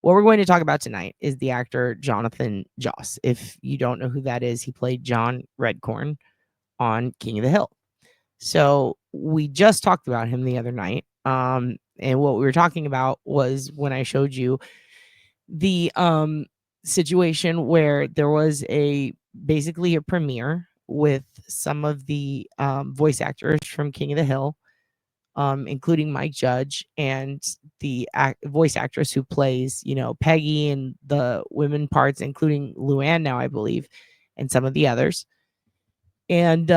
What we're going to talk about tonight is the actor Jonathan Joss. If you don't know who that is, he played John Redcorn on King of the Hill. So we just talked about him the other night. And what we were talking about was when I showed you the situation where there was basically a premiere with some of the voice actors from King of the Hill, including Mike Judge and the voice actress who plays, Peggy and the women parts, including Luann now, I believe, and some of the others. And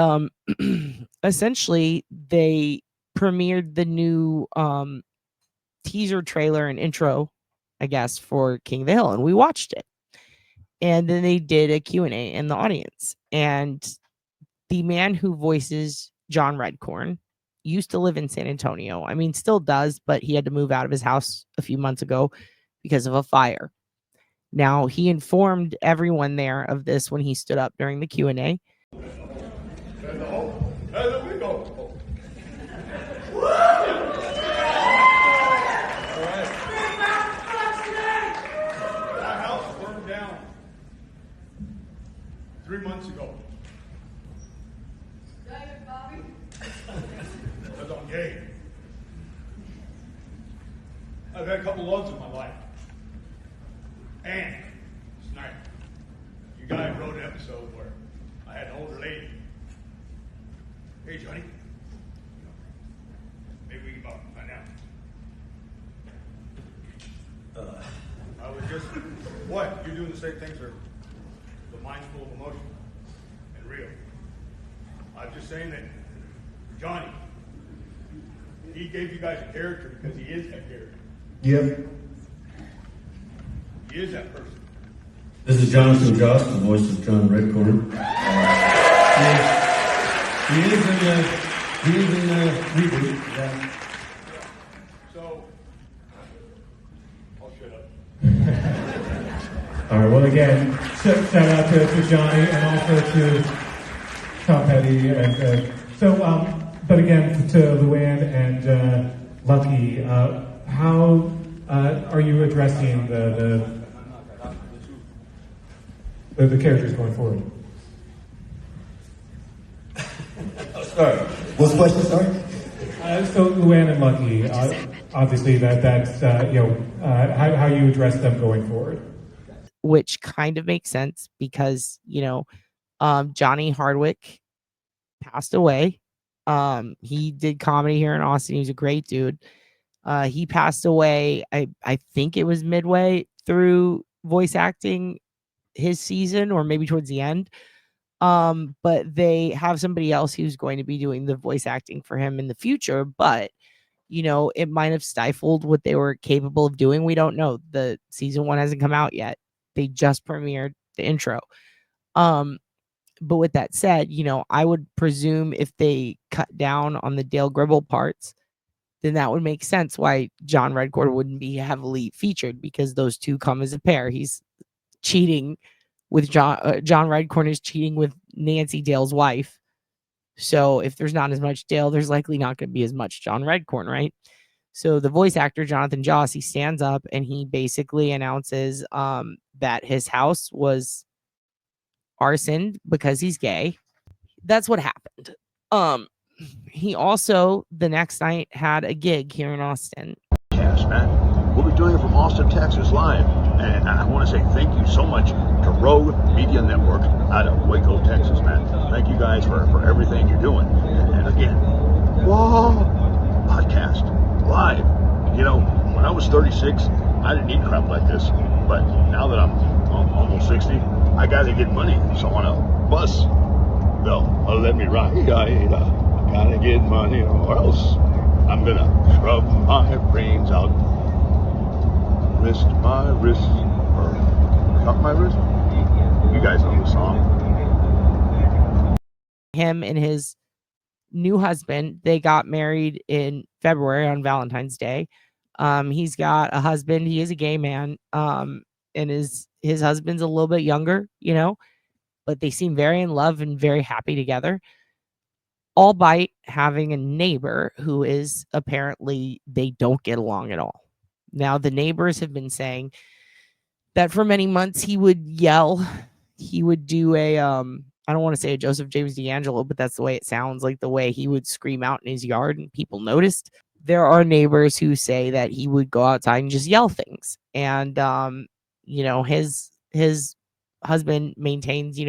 essentially, they premiered the new teaser trailer and intro, I guess, for King of the Hill, and we watched it. And then they did a Q&A in the audience. And the man who voices John Redcorn used to live in San Antonio. I mean, still does, but he had to move out of his house a few months ago because of a fire. Now, he informed everyone there of this when he stood up during the Q&A. My house burned down 3 months ago. Because I'm gay. I've had a couple loves in my life. And tonight, you guys wrote an episode where I had an older lady. Hey, Johnny. Maybe we can find out. I was just, what? You're doing the same things, or the mind's full of emotion and real. I'm just saying that Johnny, he gave you guys a character because he is that character. Yep. He is that person. This is Jonathan Joss, the voice of John Redcorn. He is in the reboot. Yeah. So, I'll shut up. All right, well, again, shout out to Johnny and also to Tom Petty. And but again, to Luann and Lucky, how are you addressing the characters going forward? Sorry. What's the question? Sorry. So Luann and Lucky, obviously that's how you address them going forward. Which kind of makes sense because, Johnny Hardwick passed away. He did comedy here in Austin. He was a great dude. He passed away, I think it was midway through voice acting his season or maybe towards the end. But they have somebody else who's going to be doing the voice acting for him in the future. But, it might have stifled what they were capable of doing. We don't know. The season 1 hasn't come out yet. They just premiered the intro. But with that said, I would presume if they cut down on the Dale Gribble parts, then that would make sense why John Redcorn wouldn't be heavily featured, because those two come as a pair. He's cheating with John Redcorn is cheating with Nancy, Dale's wife. So if there's not as much Dale, there's likely not going to be as much John Redcorn, right? So the voice actor, Jonathan Joss, he stands up and he basically announces that his house was arsoned because he's gay. That's what happened. He also, the next night, had a gig here in Austin. Yes, man. We'll be doing it from Austin, Texas, live. And I want to say thank you so much to Rogue Media Network out of Waco, Texas, man. Thank you guys for everything you're doing. And again, whoa, podcast, live. When I was 36, I didn't need crap like this. But now that I'm almost 60, I got to get money. So on a bus, they'll let me ride. I gotta get money or else I'm gonna scrub my brains out. Risk my wrist, or cut my wrist. You guys know the song. Him and his new husband, they got married in February on Valentine's Day. He's got a husband. He is a gay man. And his husband's a little bit younger, but they seem very in love and very happy together. Albeit having a neighbor who is apparently, they don't get along at all. Now, the neighbors have been saying that for many months he would yell. He would do a I don't want to say a Joseph James D'Angelo, but that's the way it sounds, like the way he would scream out in his yard and people noticed. There are neighbors who say that he would go outside and just yell things. And his husband maintains,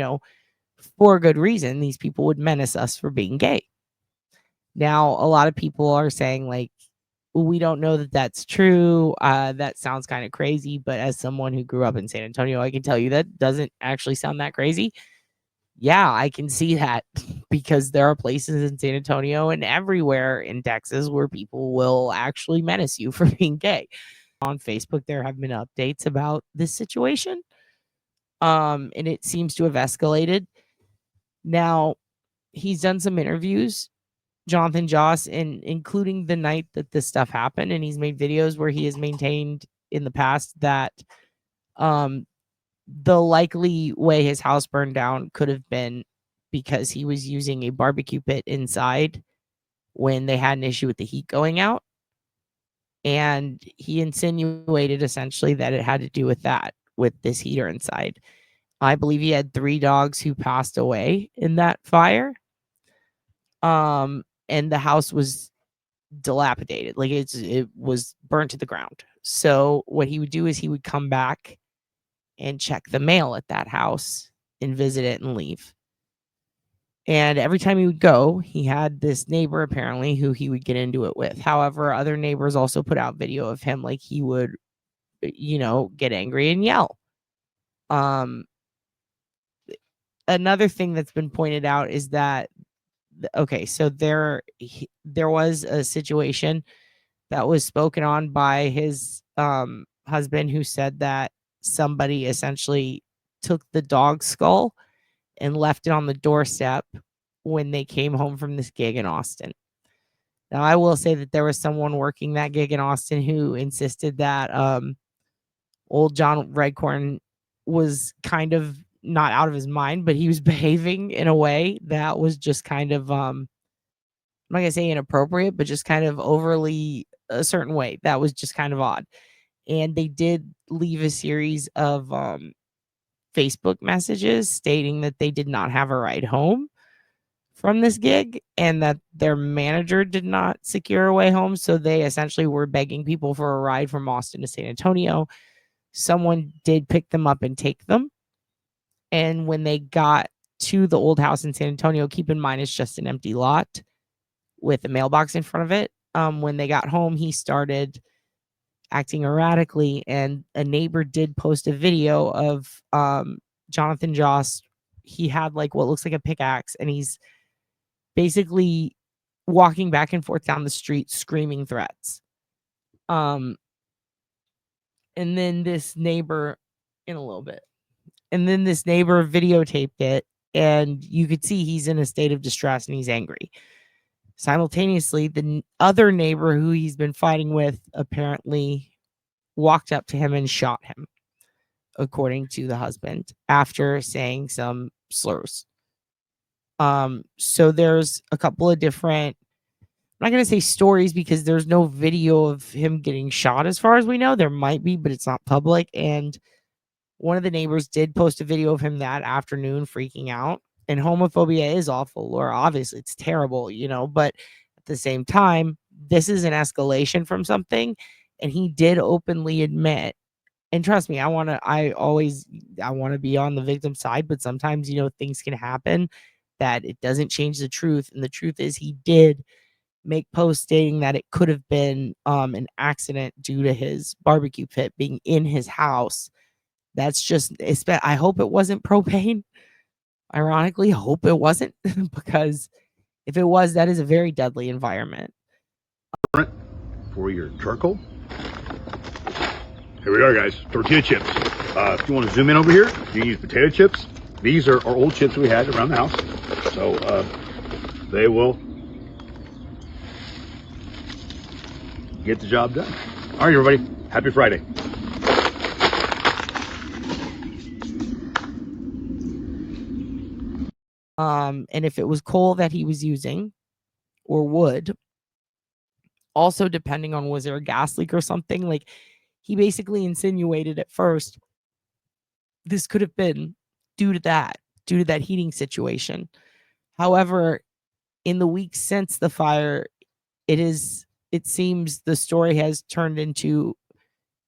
for good reason, these people would menace us for being gay. Now, a lot of people are saying, like, we don't know that that's true. That sounds kind of crazy, but as someone who grew up in San Antonio, I can tell you that doesn't actually sound that crazy. Yeah, I can see that because there are places in San Antonio and everywhere in Texas where people will actually menace you for being gay. On Facebook, there have been updates about this situation. And it seems to have escalated. Now, he's done some interviews, Jonathan Joss, and including the night that this stuff happened, and he's made videos where he has maintained in the past that the likely way his house burned down could have been because he was using a barbecue pit inside when they had an issue with the heat going out. And he insinuated essentially that it had to do with that, with this heater inside. I believe he had 3 dogs who passed away in that fire. And the house was dilapidated. Like it was burnt to the ground. So what he would do is he would come back and check the mail at that house and visit it and leave. And every time he would go, he had this neighbor apparently who he would get into it with. However, other neighbors also put out video of him, like he would, get angry and yell. Another thing that's been pointed out is that so there was a situation that was spoken on by his husband, who said that somebody essentially took the dog skull and left it on the doorstep when they came home from this gig in Austin. Now, I will say that there was someone working that gig in Austin who insisted that old John Redcorn was kind of not out of his mind, but he was behaving in a way that was just kind of I'm not gonna say inappropriate, but just kind of overly a certain way. That was just kind of odd. And they did leave a series of Facebook messages stating that they did not have a ride home from this gig and that their manager did not secure a way home. So they essentially were begging people for a ride from Austin to San Antonio. Someone did pick them up and take them. And when they got to the old house in San Antonio, keep in mind it's just an empty lot with a mailbox in front of it. When they got home, he started acting erratically, and a neighbor did post a video of Jonathan Joss. He had like what looks like a pickaxe, and he's basically walking back and forth down the street screaming threats. And then this neighbor videotaped it, and you could see he's in a state of distress and he's angry. Simultaneously, the other neighbor who he's been fighting with apparently walked up to him and shot him, according to the husband, after saying some slurs. So there's a couple of different, I'm not going to say stories because there's no video of him getting shot as far as we know. There might be, but it's not public. And one of the neighbors did post a video of him that afternoon freaking out. And homophobia is awful, or obviously it's terrible, but at the same time, this is an escalation from something. And he did openly admit, and trust me, I want to be on the victim side, but sometimes, things can happen that it doesn't change the truth. And the truth is he did make posts stating that it could have been an accident due to his barbecue pit being in his house. That's just, I hope it wasn't propane. Ironically, hope it wasn't, because if it was, that is a very deadly environment. For your charcoal. Here we are, guys. Tortilla chips. If you want to zoom in over here, you can use potato chips. These are old chips we had around the house. So they will get the job done. All right, everybody. Happy Friday. And if it was coal that he was using or wood, also depending on was there a gas leak or something, like he basically insinuated at first this could have been due to that heating situation. However, in the weeks since the fire, it seems the story has turned into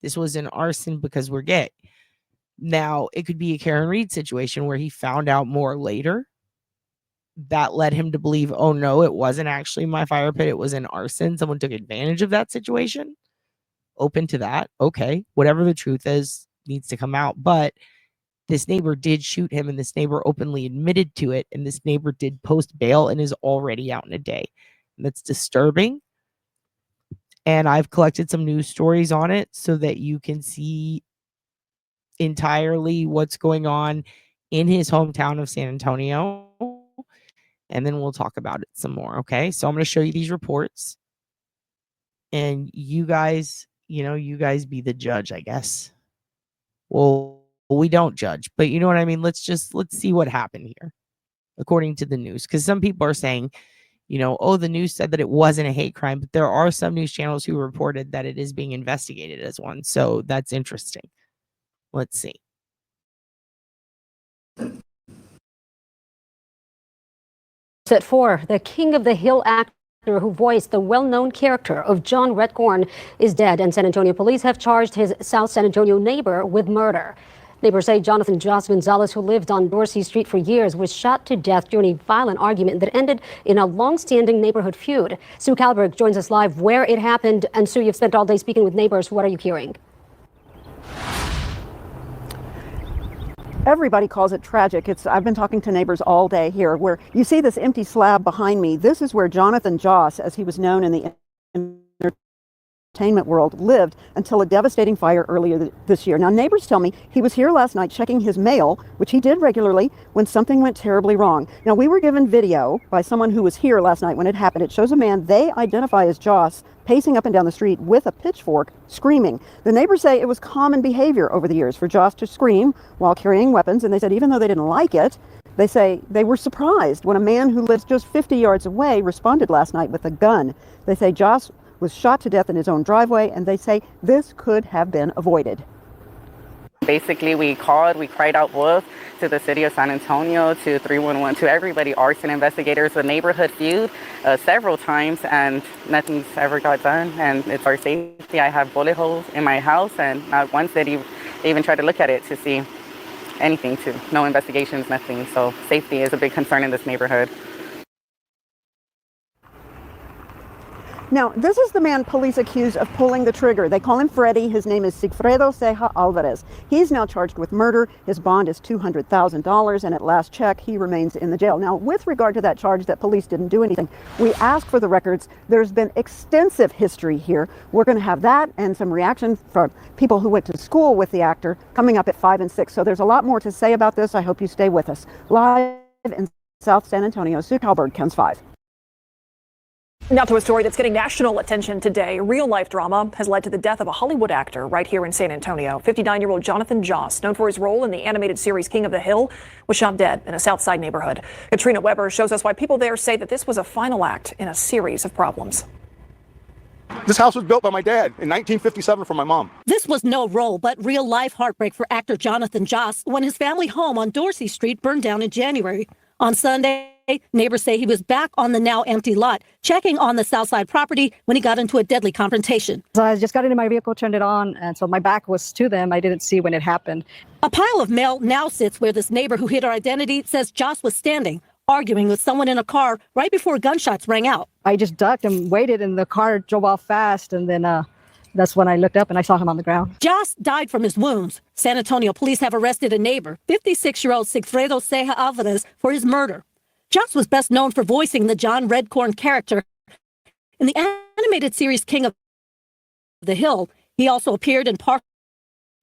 this was an arson because we're gay. Now, it could be a Karen Reed situation where he found out more later that led him to believe, oh no, it wasn't actually my fire pit, it was an arson. Someone took advantage of that situation. Open to that. Okay, whatever the truth is needs to come out. But this neighbor did shoot him, and this neighbor openly admitted to it, and this neighbor did post bail and is already out in a day. And that's disturbing. And I've collected some news stories on it so that you can see entirely what's going on in his hometown of San Antonio. And then we'll talk about it some more. Okay. So I'm going to show you these reports. And you guys be the judge, I guess. Well, we don't judge, but you know what I mean? Let's see what happened here, according to the news. Because some people are saying, oh, the news said that it wasn't a hate crime, but there are some news channels who reported that it is being investigated as one. So that's interesting. Let's see. At 4, the King of the Hill actor who voiced the well-known character of John Redcorn is dead, and San Antonio police have charged his South San Antonio neighbor with murder. Neighbors say Jonathan Joss Gonzalez, who lived on Dorsey Street for years, was shot to death during a violent argument that ended in a long-standing neighborhood feud. Sue Kalberg joins us live where it happened. And Sue, you've spent all day speaking with neighbors. What are you hearing? Everybody calls it tragic. I've been talking to neighbors all day here, where you see this empty slab behind me. This is where Jonathan Joss, as he was known in the entertainment world, lived until a devastating fire earlier this year. Now, neighbors tell me he was here last night checking his mail, which he did regularly, when something went terribly wrong. Now, we were given video by someone who was here last night when it happened. It shows a man they identify as Joss pacing up and down the street with a pitchfork, screaming. The neighbors say it was common behavior over the years for Joss to scream while carrying weapons, and they said even though they didn't like it, they say they were surprised when a man who lives just 50 yards away responded last night with a gun. They say Joss was shot to death in his own driveway, and they say this could have been avoided. Basically, we cried out wolf to the city of San Antonio, to 311, to everybody, arson investigators, the neighborhood feud several times, and nothing's ever got done. And it's our safety. I have bullet holes in my house, and not once did he even try to look at it to see anything, no investigations, nothing. So safety is a big concern in this neighborhood. Now, this is the man police accused of pulling the trigger. They call him Freddy. His name is Sigfredo Ceja Alvarez. He's now charged with murder. His bond is $200,000, and at last check, he remains in the jail. Now, with regard to that charge that police didn't do anything, we asked for the records. There's been extensive history here. We're going to have that and some reaction from people who went to school with the actor coming up at 5 and 6. So there's a lot more to say about this. I hope you stay with us. Live in South San Antonio, Sue Kalberg, KENS 5. Now to a story that's getting national attention today. Real-life drama has led to the death of a Hollywood actor right here in San Antonio. 59-year-old Jonathan Joss, known for his role in the animated series King of the Hill, was shot dead in a South Side neighborhood. Katrina Weber shows us why people there say that this was a final act in a series of problems. This house was built by my dad in 1957 for my mom. This was no role, but real-life heartbreak for actor Jonathan Joss when his family home on Dorsey Street burned down in January. On Sunday, neighbors say he was back on the now empty lot, checking on the Southside property when he got into a deadly confrontation. So I just got into my vehicle, turned it on, and so my back was to them. I didn't see when it happened. A pile of mail now sits where this neighbor who hid her identity says Joss was standing, arguing with someone in a car right before gunshots rang out. I just ducked and waited, and the car drove off fast, and then that's when I looked up and I saw him on the ground. Joss died from his wounds. San Antonio police have arrested a neighbor, 56-year-old Sigfredo Ceja Alvarez, for his murder. Joss was best known for voicing the John Redcorn character in the animated series King of the Hill. He also appeared in Parks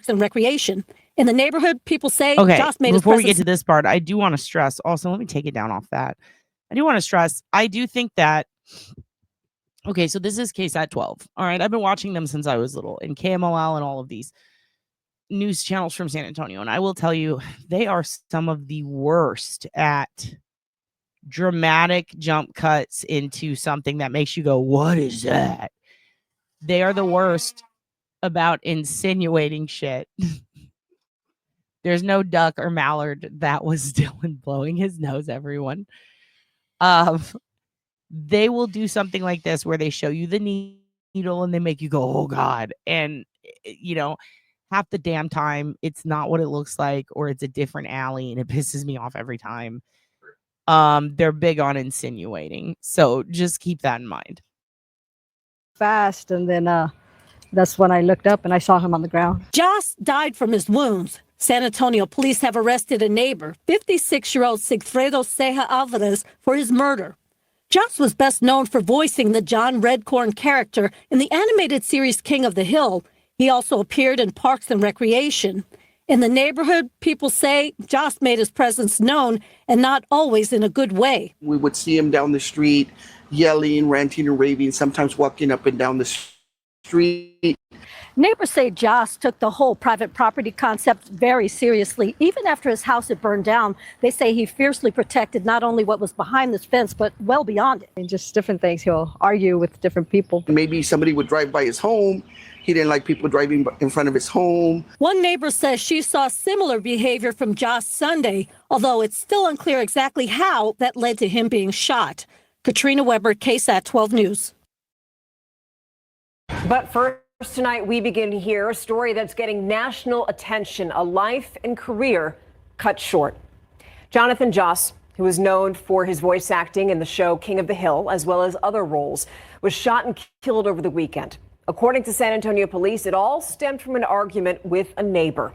and Recreation. In the neighborhood, people say Joss made his presence. Before we get to this part, I do want to stress, also, let me take it down off that. I do want to stress, I do think that, okay, so this is KSAT 12. All right, I've been watching them since I was little, and KMOL and all of these news channels from San Antonio. And I will tell you, they are some of the worst at dramatic jump cuts into something that makes you go, what is that? They are the worst about insinuating shit. There's no duck or mallard. That was Dylan blowing his nose, everyone. They will do something like this where they show you the needle and they make you go, oh God. And, half the damn time it's not what it looks like, or it's a different alley, and it pisses me off every time. They're big on insinuating. So just keep that in mind. Fast, and then that's when I looked up and I saw him on the ground. Joss died from his wounds. San Antonio police have arrested a neighbor, 56-year-old Sigfredo Ceja Alvarez, for his murder. Joss was best known for voicing the John Redcorn character in the animated series King of the Hill. He also appeared in Parks and Recreation. In the neighborhood, people say Joss made his presence known, and not always in a good way. We would see him down the street, yelling, ranting and raving, sometimes walking up and down the street. Neighbors say Joss took the whole private property concept very seriously. Even after his house had burned down, they say he fiercely protected not only what was behind this fence, but well beyond it. And just different things. He'll argue with different people. Maybe somebody would drive by his home. He didn't like people driving in front of his home. One neighbor says she saw similar behavior from Joss Sunday, although it's still unclear exactly how that led to him being shot. Katrina Weber, KSAT 12 News. But first tonight, we begin to hear a story that's getting national attention, a life and career cut short. Jonathan Joss, who is known for his voice acting in the show King of the Hill, as well as other roles, was shot and killed over the weekend. According to San Antonio police, it all stemmed from an argument with a neighbor.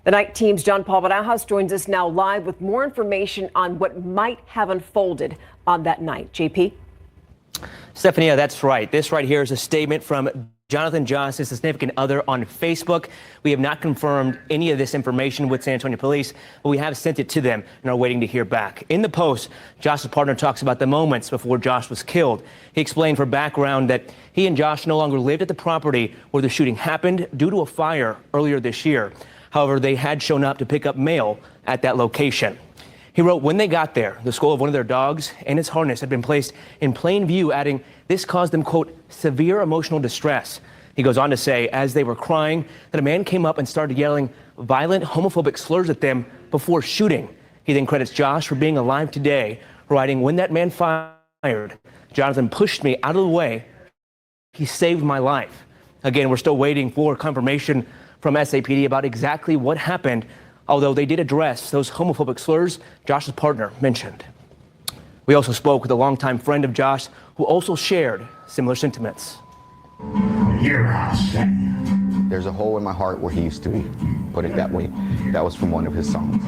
The night team's John Paul Barajas joins us now live with more information on what might have unfolded on that night. JP? Stephanie, that's right. This right here is a statement from Jonathan Joss' significant other on Facebook. We have not confirmed any of this information with San Antonio police, but we have sent it to them and are waiting to hear back. In the post, Josh's partner talks about the moments before Josh was killed. He explained for background that he and Josh no longer lived at the property where the shooting happened due to a fire earlier this year. However, they had shown up to pick up mail at that location. He wrote, when they got there, the skull of one of their dogs and its harness had been placed in plain view, adding, this caused them, quote, severe emotional distress. He goes on to say, as they were crying, that a man came up and started yelling violent homophobic slurs at them before shooting. He then credits Josh for being alive today, writing, when that man fired, Jonathan pushed me out of the way. He saved my life. Again, we're still waiting for confirmation from SAPD about exactly what happened, although they did address those homophobic slurs Josh's partner mentioned. We also spoke with a longtime friend of Josh who also shared similar sentiments. There's a hole in my heart where he used to be, put it that way. That was from one of his songs.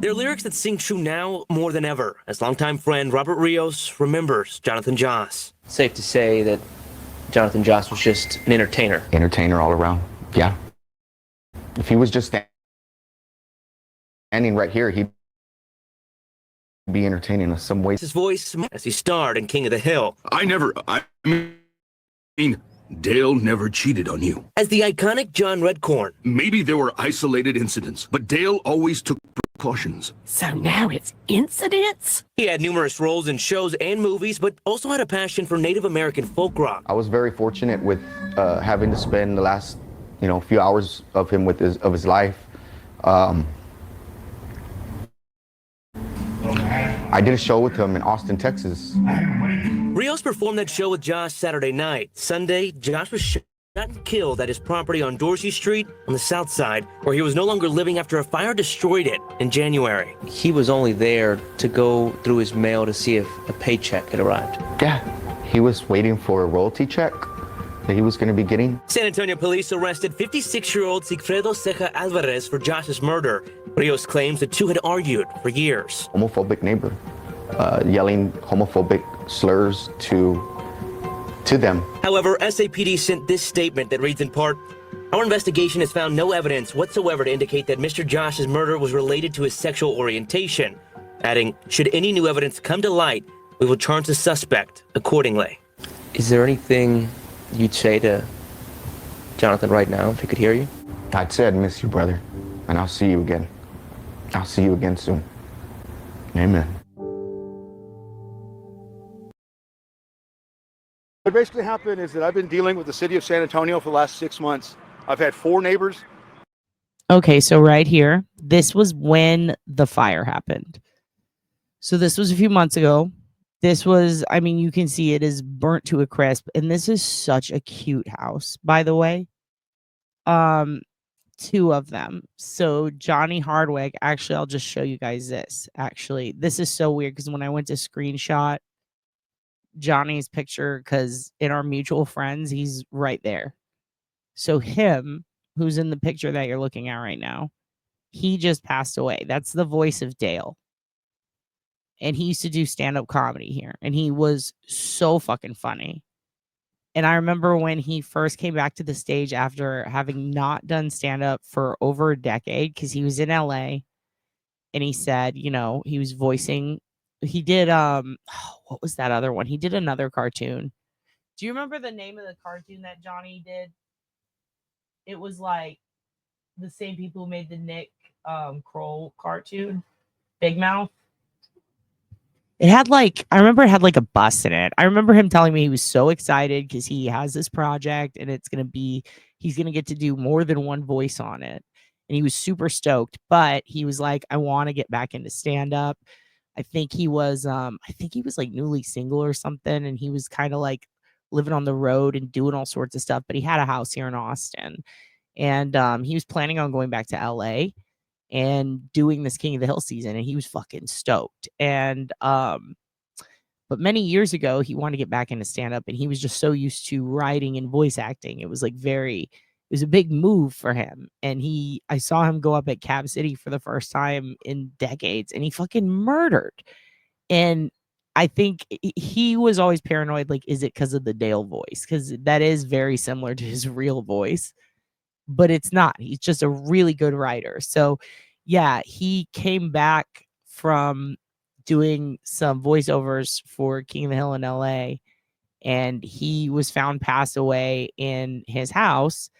They're lyrics that sing true now more than ever, as longtime friend Robert Rios remembers Jonathan Joss. Safe to say that Jonathan Joss was just an entertainer. Entertainer all around, yeah. If he was just standing right here, he'd be entertaining in some way. His voice as he starred in King of the Hill. I mean, Dale never cheated on you. As the iconic John Redcorn. Maybe there were isolated incidents, but Dale always took precautions. So now it's incidents? He had numerous roles in shows and movies, but also had a passion for Native American folk rock. I was very fortunate with having to spend the last, few hours of him with his life. I did a show with him in Austin, Texas. Rios performed that show with Josh Saturday night. Sunday, Josh was shot and killed at his property on Dorsey Street on the south side, where he was no longer living after a fire destroyed it in January. He was only there to go through his mail to see if a paycheck had arrived. Yeah, he was waiting for a royalty check that he was going to be getting. San Antonio police arrested 56-year-old Sigfredo Ceja Alvarez for Josh's murder. Rios claims the two had argued for years. Homophobic neighbor, yelling homophobic slurs to them. However, SAPD sent this statement that reads in part, our investigation has found no evidence whatsoever to indicate that Mr. Josh's murder was related to his sexual orientation, adding, should any new evidence come to light, we will charge the suspect accordingly. Is there anything you'd say to Jonathan right now if he could hear you? I'd say I'd miss you, brother, and I'll see you again. I'll see you again soon. Amen. What basically happened is that I've been dealing with the city of San Antonio for the last 6 months. I've had 4 neighbors. Okay, so right here, this was when the fire happened. So this was a few months ago. This was, I mean, you can see it is burnt to a crisp, and this is such a cute house, by the way. 2 of them. So Johnny Hardwick, actually, I'll just show you guys this. Actually, this is so weird because when I went to screenshot Johnny's picture, because in our mutual friends, he's right there. So him, who's in the picture that you're looking at right now, he just passed away. That's the voice of Dale. And he used to do stand-up comedy here, and he was so fucking funny. And I remember when he first came back to the stage after having not done stand-up for over a decade, because he was in LA, and he said, you know, he was voicing, he did, what was that other one? He did another cartoon. Do you remember the name of the cartoon that Johnny did? It was like the same people who made the Nick Kroll cartoon, Big Mouth. It had like, I remember it had like a bus in it. I remember him telling me he was so excited because he has this project and it's going to be, he's going to get to do more than one voice on it. And he was super stoked, but he was like, I want to get back into stand up. I think he was like newly single or something. And he was kind of like living on the road and doing all sorts of stuff, but he had a house here in Austin. And he was planning on going back to LA and doing this King of the Hill season, and he was fucking stoked. And but many years ago, he wanted to get back into stand up, and he was just so used to writing and voice acting. It was like it was a big move for him. And I saw him go up at Cab City for the first time in decades, and he fucking murdered. And I think he was always paranoid, like, is it because of the Dale voice? Because that is very similar to his real voice. But it's not. He's just a really good writer. So, yeah, he came back from doing some voiceovers for King of the Hill in LA, and he was found passed away in his house.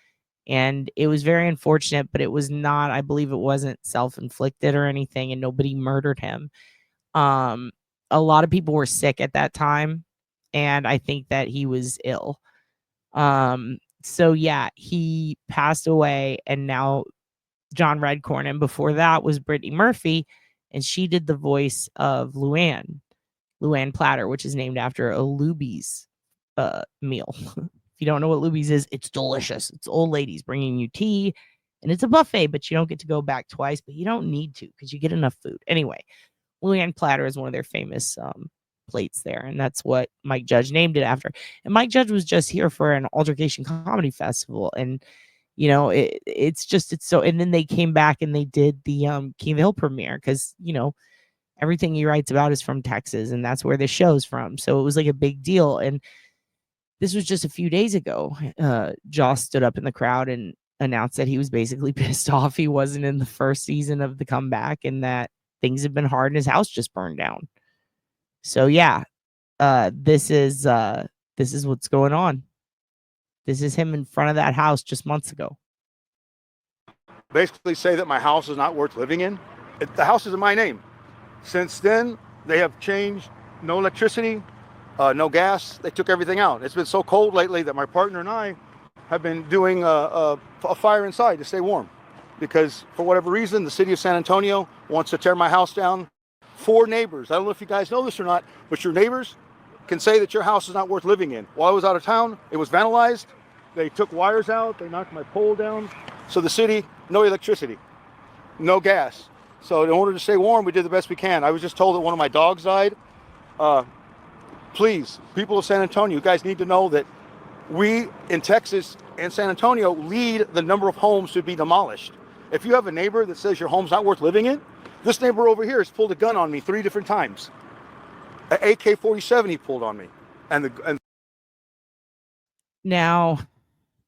And it was very unfortunate, but it was not, I believe it wasn't self-inflicted or anything, and nobody murdered him. A lot of people were sick at that time, and I think that he was ill. So yeah, he passed away, and now John Redcorn, and before that was Brittany Murphy, and she did the voice of Luann Platter, which is named after a Luby's meal. If you don't know what Luby's is, it's delicious. It's old ladies bringing you tea, and it's a buffet, but you don't get to go back twice, but you don't need to because you get enough food. Anyway, Luann Platter is one of their famous plates there, and that's what Mike Judge named it after. And Mike Judge was just here for an Altercation Comedy Festival, and you know, it's so. And then they came back and they did the King of the Hill premiere because you know everything he writes about is from Texas, and that's where the show's from. So it was like a big deal. And this was just a few days ago. Joss stood up in the crowd and announced that he was basically pissed off he wasn't in the first season of The Comeback, and that things have been hard and his house just burned down. So yeah, this is what's going on. This is him in front of that house just months ago. Basically say that my house is not worth living in. The house is in my name. Since then, they have changed. No electricity, no gas. They took everything out. It's been so cold lately that my partner and I have been doing a fire inside to stay warm. Because for whatever reason, the city of San Antonio wants to tear my house down. 4 neighbors. I don't know if you guys know this or not, but your neighbors can say that your house is not worth living in. While I was out of town, it was vandalized. They took wires out. They knocked my pole down. So the city, no electricity, no gas. So in order to stay warm, we did the best we can. I was just told that one of my dogs died. Please, people of San Antonio, you guys need to know that we in Texas and San Antonio lead the number of homes to be demolished. If you have a neighbor that says your home's not worth living in, this neighbor over here has pulled a gun on me 3 different times. An AK-47 he pulled on me. Now,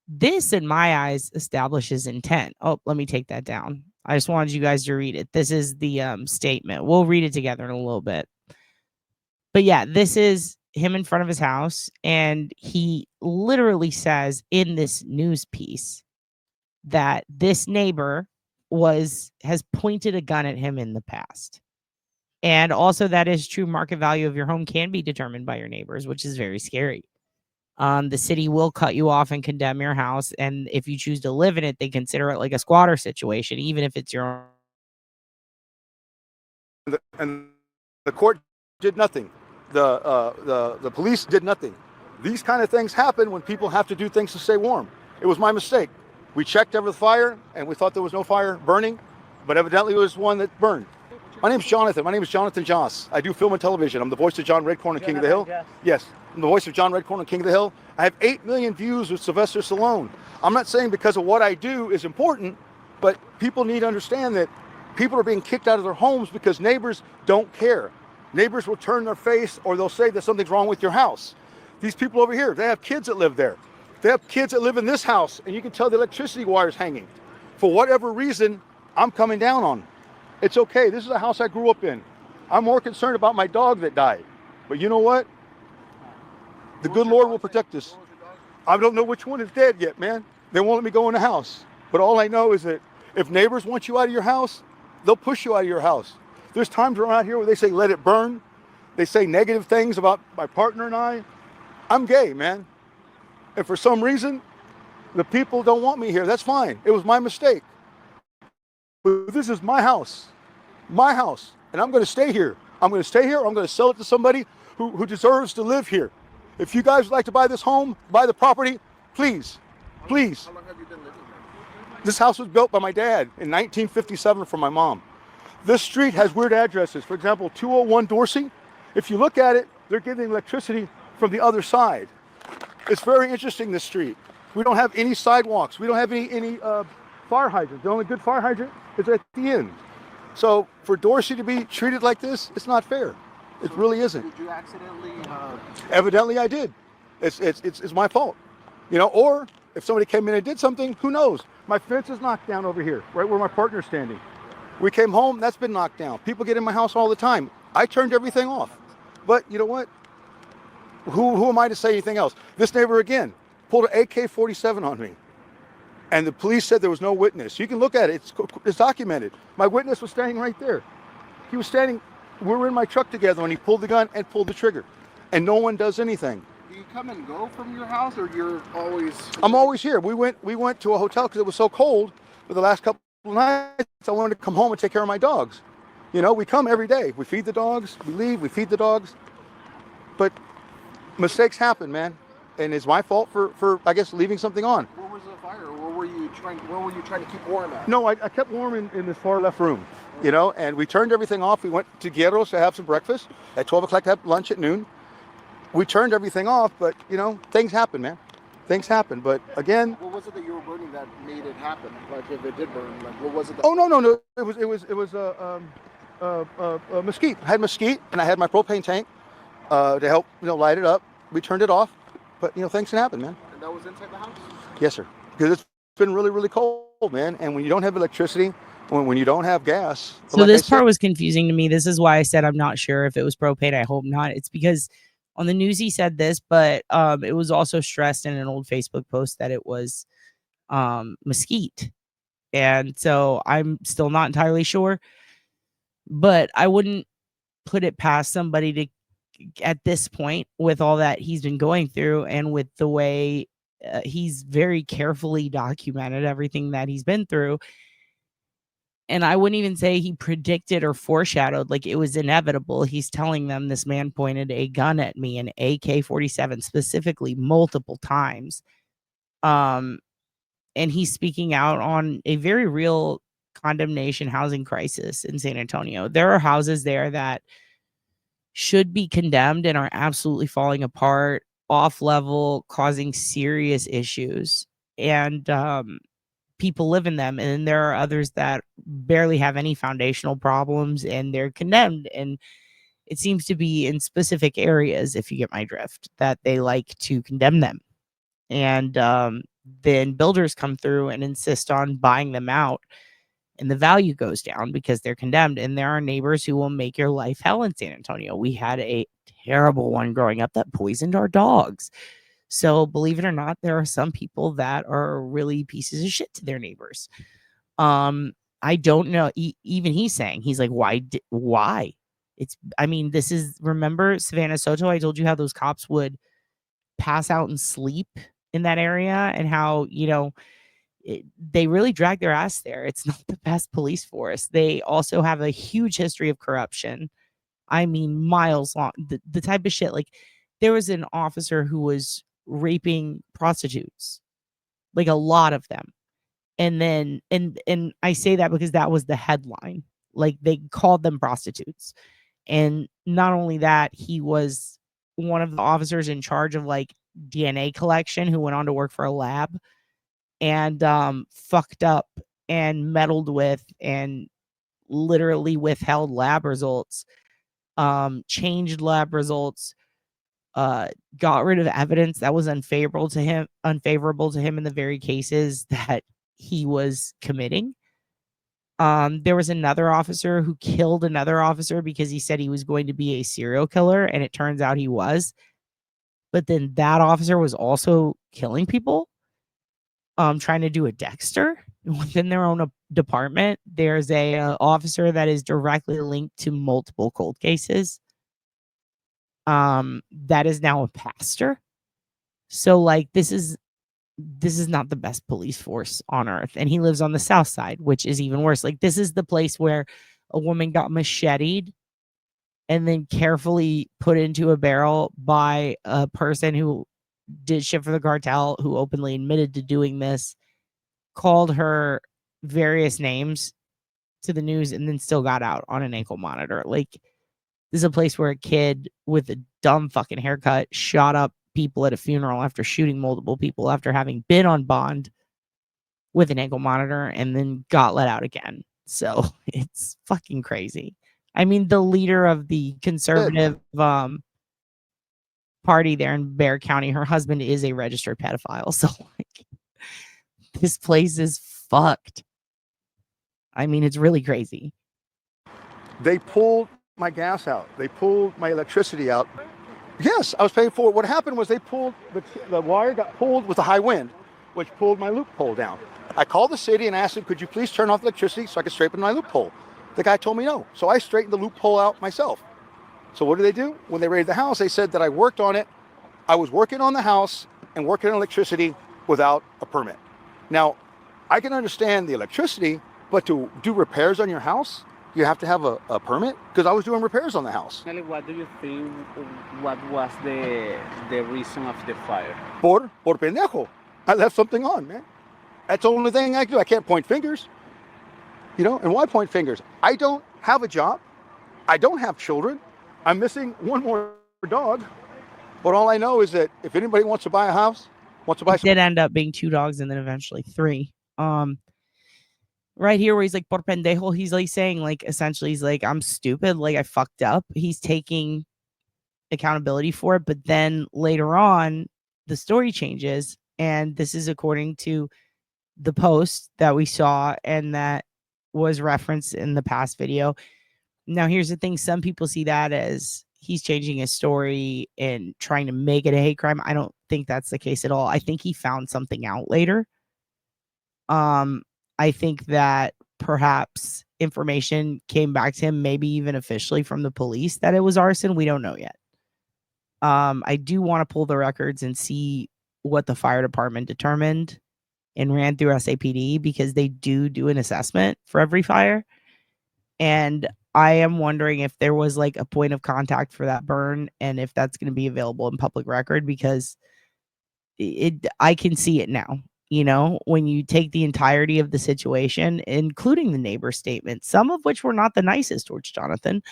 this, in my eyes, establishes intent. Oh, let me take that down. I just wanted you guys to read it. This is the statement. We'll read it together in a little bit. But yeah, this is him in front of his house, and he literally says in this news piece that this neighbor has pointed a gun at him in the past. And also that is true. Market value of your home can be determined by your neighbors, which is very scary. The city will cut you off and condemn your house, and if you choose to live in it, they consider it like a squatter situation, even if it's your own. And the court did nothing. The police did nothing. These kind of things happen when people have to do things to stay warm. It was my mistake. We checked over the fire, and we thought there was no fire burning, but evidently it was one that burned. My name's Jonathan. My name is Jonathan Joss. I do film and television. I'm the voice of John Redcorn on King of the Hill. Yes, I'm the voice of John Redcorn on King of the Hill. I have 8 million views with Sylvester Stallone. I'm not saying because of what I do is important, but people need to understand that people are being kicked out of their homes because neighbors don't care. Neighbors will turn their face or they'll say that something's wrong with your house. These people over here, they have kids that live there. They have kids that live in this house, and you can tell the electricity wires hanging. For whatever reason, I'm coming down on. It's okay. This is a house I grew up in. I'm more concerned about my dog that died. But you know what? The good Lord will protect us. I don't know which one is dead yet, man. They won't let me go in the house. But all I know is that if neighbors want you out of your house, they'll push you out of your house. There's times around here where they say, let it burn. They say negative things about my partner and I. I'm gay, man. And for some reason, the people don't want me here. That's fine. It was my mistake. But this is my house, and I'm going to stay here. I'm going to stay here, or I'm going to sell it to somebody who deserves to live here. If you guys would like to buy this home, buy the property, please, please. How long have you been living here? This house was built by my dad in 1957 for my mom. This street has weird addresses. For example, 201 Dorsey. If you look at it, they're getting electricity from the other side. It's very interesting, this street. We don't have any sidewalks. We don't have any fire hydrants. The only good fire hydrant is at the end. So for Dorsey to be treated like this, it's not fair. It really isn't. Did you accidentally? Evidently I did. It's my fault. You know, or if somebody came in and did something, who knows? My fence is knocked down over here, right where my partner's standing. We came home, that's been knocked down. People get in my house all the time. I turned everything off. But you know what? Who am I to say anything else? This neighbor again pulled an AK-47 on me. And the police said there was no witness. You can look at it, it's documented. My witness was standing right there. He was standing, we were in my truck together when he pulled the gun and pulled the trigger. And no one does anything. Do you come and go from your house, or you're always? I'm always here. We went to a hotel because it was so cold for the last couple of nights. I wanted to come home and take care of my dogs. You know, we come every day. We feed the dogs, we leave, we feed the dogs. But mistakes happen, man. And it's my fault for I guess, leaving something on. Where was the fire? Where were you trying to keep warm at? No, I kept warm in this far left room, you know, and we turned everything off. We went to Guerreros to have some breakfast. At 12 o'clock to have lunch at noon. We turned everything off, but, you know, things happen, man. Things happen. But again... What was it that you were burning that made it happen? Like, if it did burn, like, what was it? Oh, no. It was mesquite. I had mesquite, and I had my propane tank to help, you know, light it up. We turned it off. But, you know, things can happen, man. And that was inside the house? Yes, sir. Because it's been really, really cold, man. And when you don't have electricity, when you don't have gas. So like this part was confusing to me. This is why I said I'm not sure if it was propane. I hope not. It's because on the news he said this, but it was also stressed in an old Facebook post that it was mesquite. And so I'm still not entirely sure. But I wouldn't put it past somebody to, at this point, with all that he's been going through and with the way he's very carefully documented everything that he's been through. And I wouldn't even say he predicted or foreshadowed, like it was inevitable. He's telling them this man pointed a gun at me, an AK-47 specifically, multiple times. And he's speaking out on a very real condemnation housing crisis in San Antonio. There are houses there that should be condemned and are absolutely falling apart, off level, causing serious issues. And people live in them. And then there are others that barely have any foundational problems and they're condemned. And it seems to be in specific areas, if you get my drift, that they like to condemn them. And then builders come through and insist on buying them out. And the value goes down because they're condemned. And there are neighbors who will make your life hell in San Antonio. We had a terrible one growing up that poisoned our dogs. So believe it or not, there are some people that are really pieces of shit to their neighbors. I don't know. Even he's saying, he's like, why? This is, remember Savannah Soto? I told you how those cops would pass out and sleep in that area, and how, they really drag their ass there. It's not the best police force. They also have a huge history of corruption. I mean, miles long. The type of shit, like, there was an officer who was raping prostitutes, like a lot of them. And then, and I say that because that was the headline. Like, they called them prostitutes. And not only that, he was one of the officers in charge of like DNA collection who went on to work for a lab, and fucked up and meddled with and literally withheld lab results, changed lab results, got rid of evidence that was unfavorable to him in the very cases that he was committing. There was another officer who killed another officer because he said he was going to be a serial killer, and it turns out he was. But then that officer was also killing people, trying to do a Dexter within their own department. There's a officer that is directly linked to multiple cold cases. That is now a pastor. So like, this is not the best police force on earth. And he lives on the south side, which is even worse. Like, this is the place where a woman got macheted and then carefully put into a barrel by a person who did shit for the cartel, who openly admitted to doing this, called her various names to the news, and then still got out on an ankle monitor. Like, this is a place where a kid with a dumb fucking haircut shot up people at a funeral after shooting multiple people after having been on bond with an ankle monitor, and then got let out again. So it's fucking crazy. I mean, the leader of the conservative party there in Bexar County, her husband is a registered pedophile. So like, this place is fucked. I mean, it's really crazy. They pulled my gas out. They pulled my electricity out. Yes, I was paying for it. What happened was they pulled, the wire got pulled with a high wind, which pulled my loophole down. I called the city and asked them, could you please turn off electricity so I could straighten my loophole? The guy told me no. So I straightened the loophole out myself. So what did they do? When they raided the house, they said that I worked on it. I was working on the house and working on electricity without a permit. Now, I can understand the electricity, but to do repairs on your house, you have to have a permit? Because I was doing repairs on the house. What do you think, what was the reason of the fire? Por pendejo. I left something on, man. That's the only thing I can do. I can't point fingers. And why point fingers? I don't have a job. I don't have children. I'm missing one more dog. But all I know is that if anybody wants to buy a house, it did end up being 2 dogs and then eventually 3. Right here where he's like, por pendejo, he's like saying, like, essentially he's like, I'm stupid, like, I fucked up. He's taking accountability for it. But then later on, the story changes. And this is according to the post that we saw and that was referenced in the past video. Now, here's the thing. Some people see that as he's changing his story and trying to make it a hate crime. I don't think that's the case at all. I think he found something out later. I think that perhaps information came back to him, maybe even officially from the police, that it was arson. We don't know yet. I do want to pull the records and see what the fire department determined and ran through SAPD, because they do an assessment for every fire. And I am wondering if there was like a point of contact for that burn and if that's going to be available in public record, because I can see it now. When you take the entirety of the situation, including the neighbor statements, some of which were not the nicest towards Jonathan,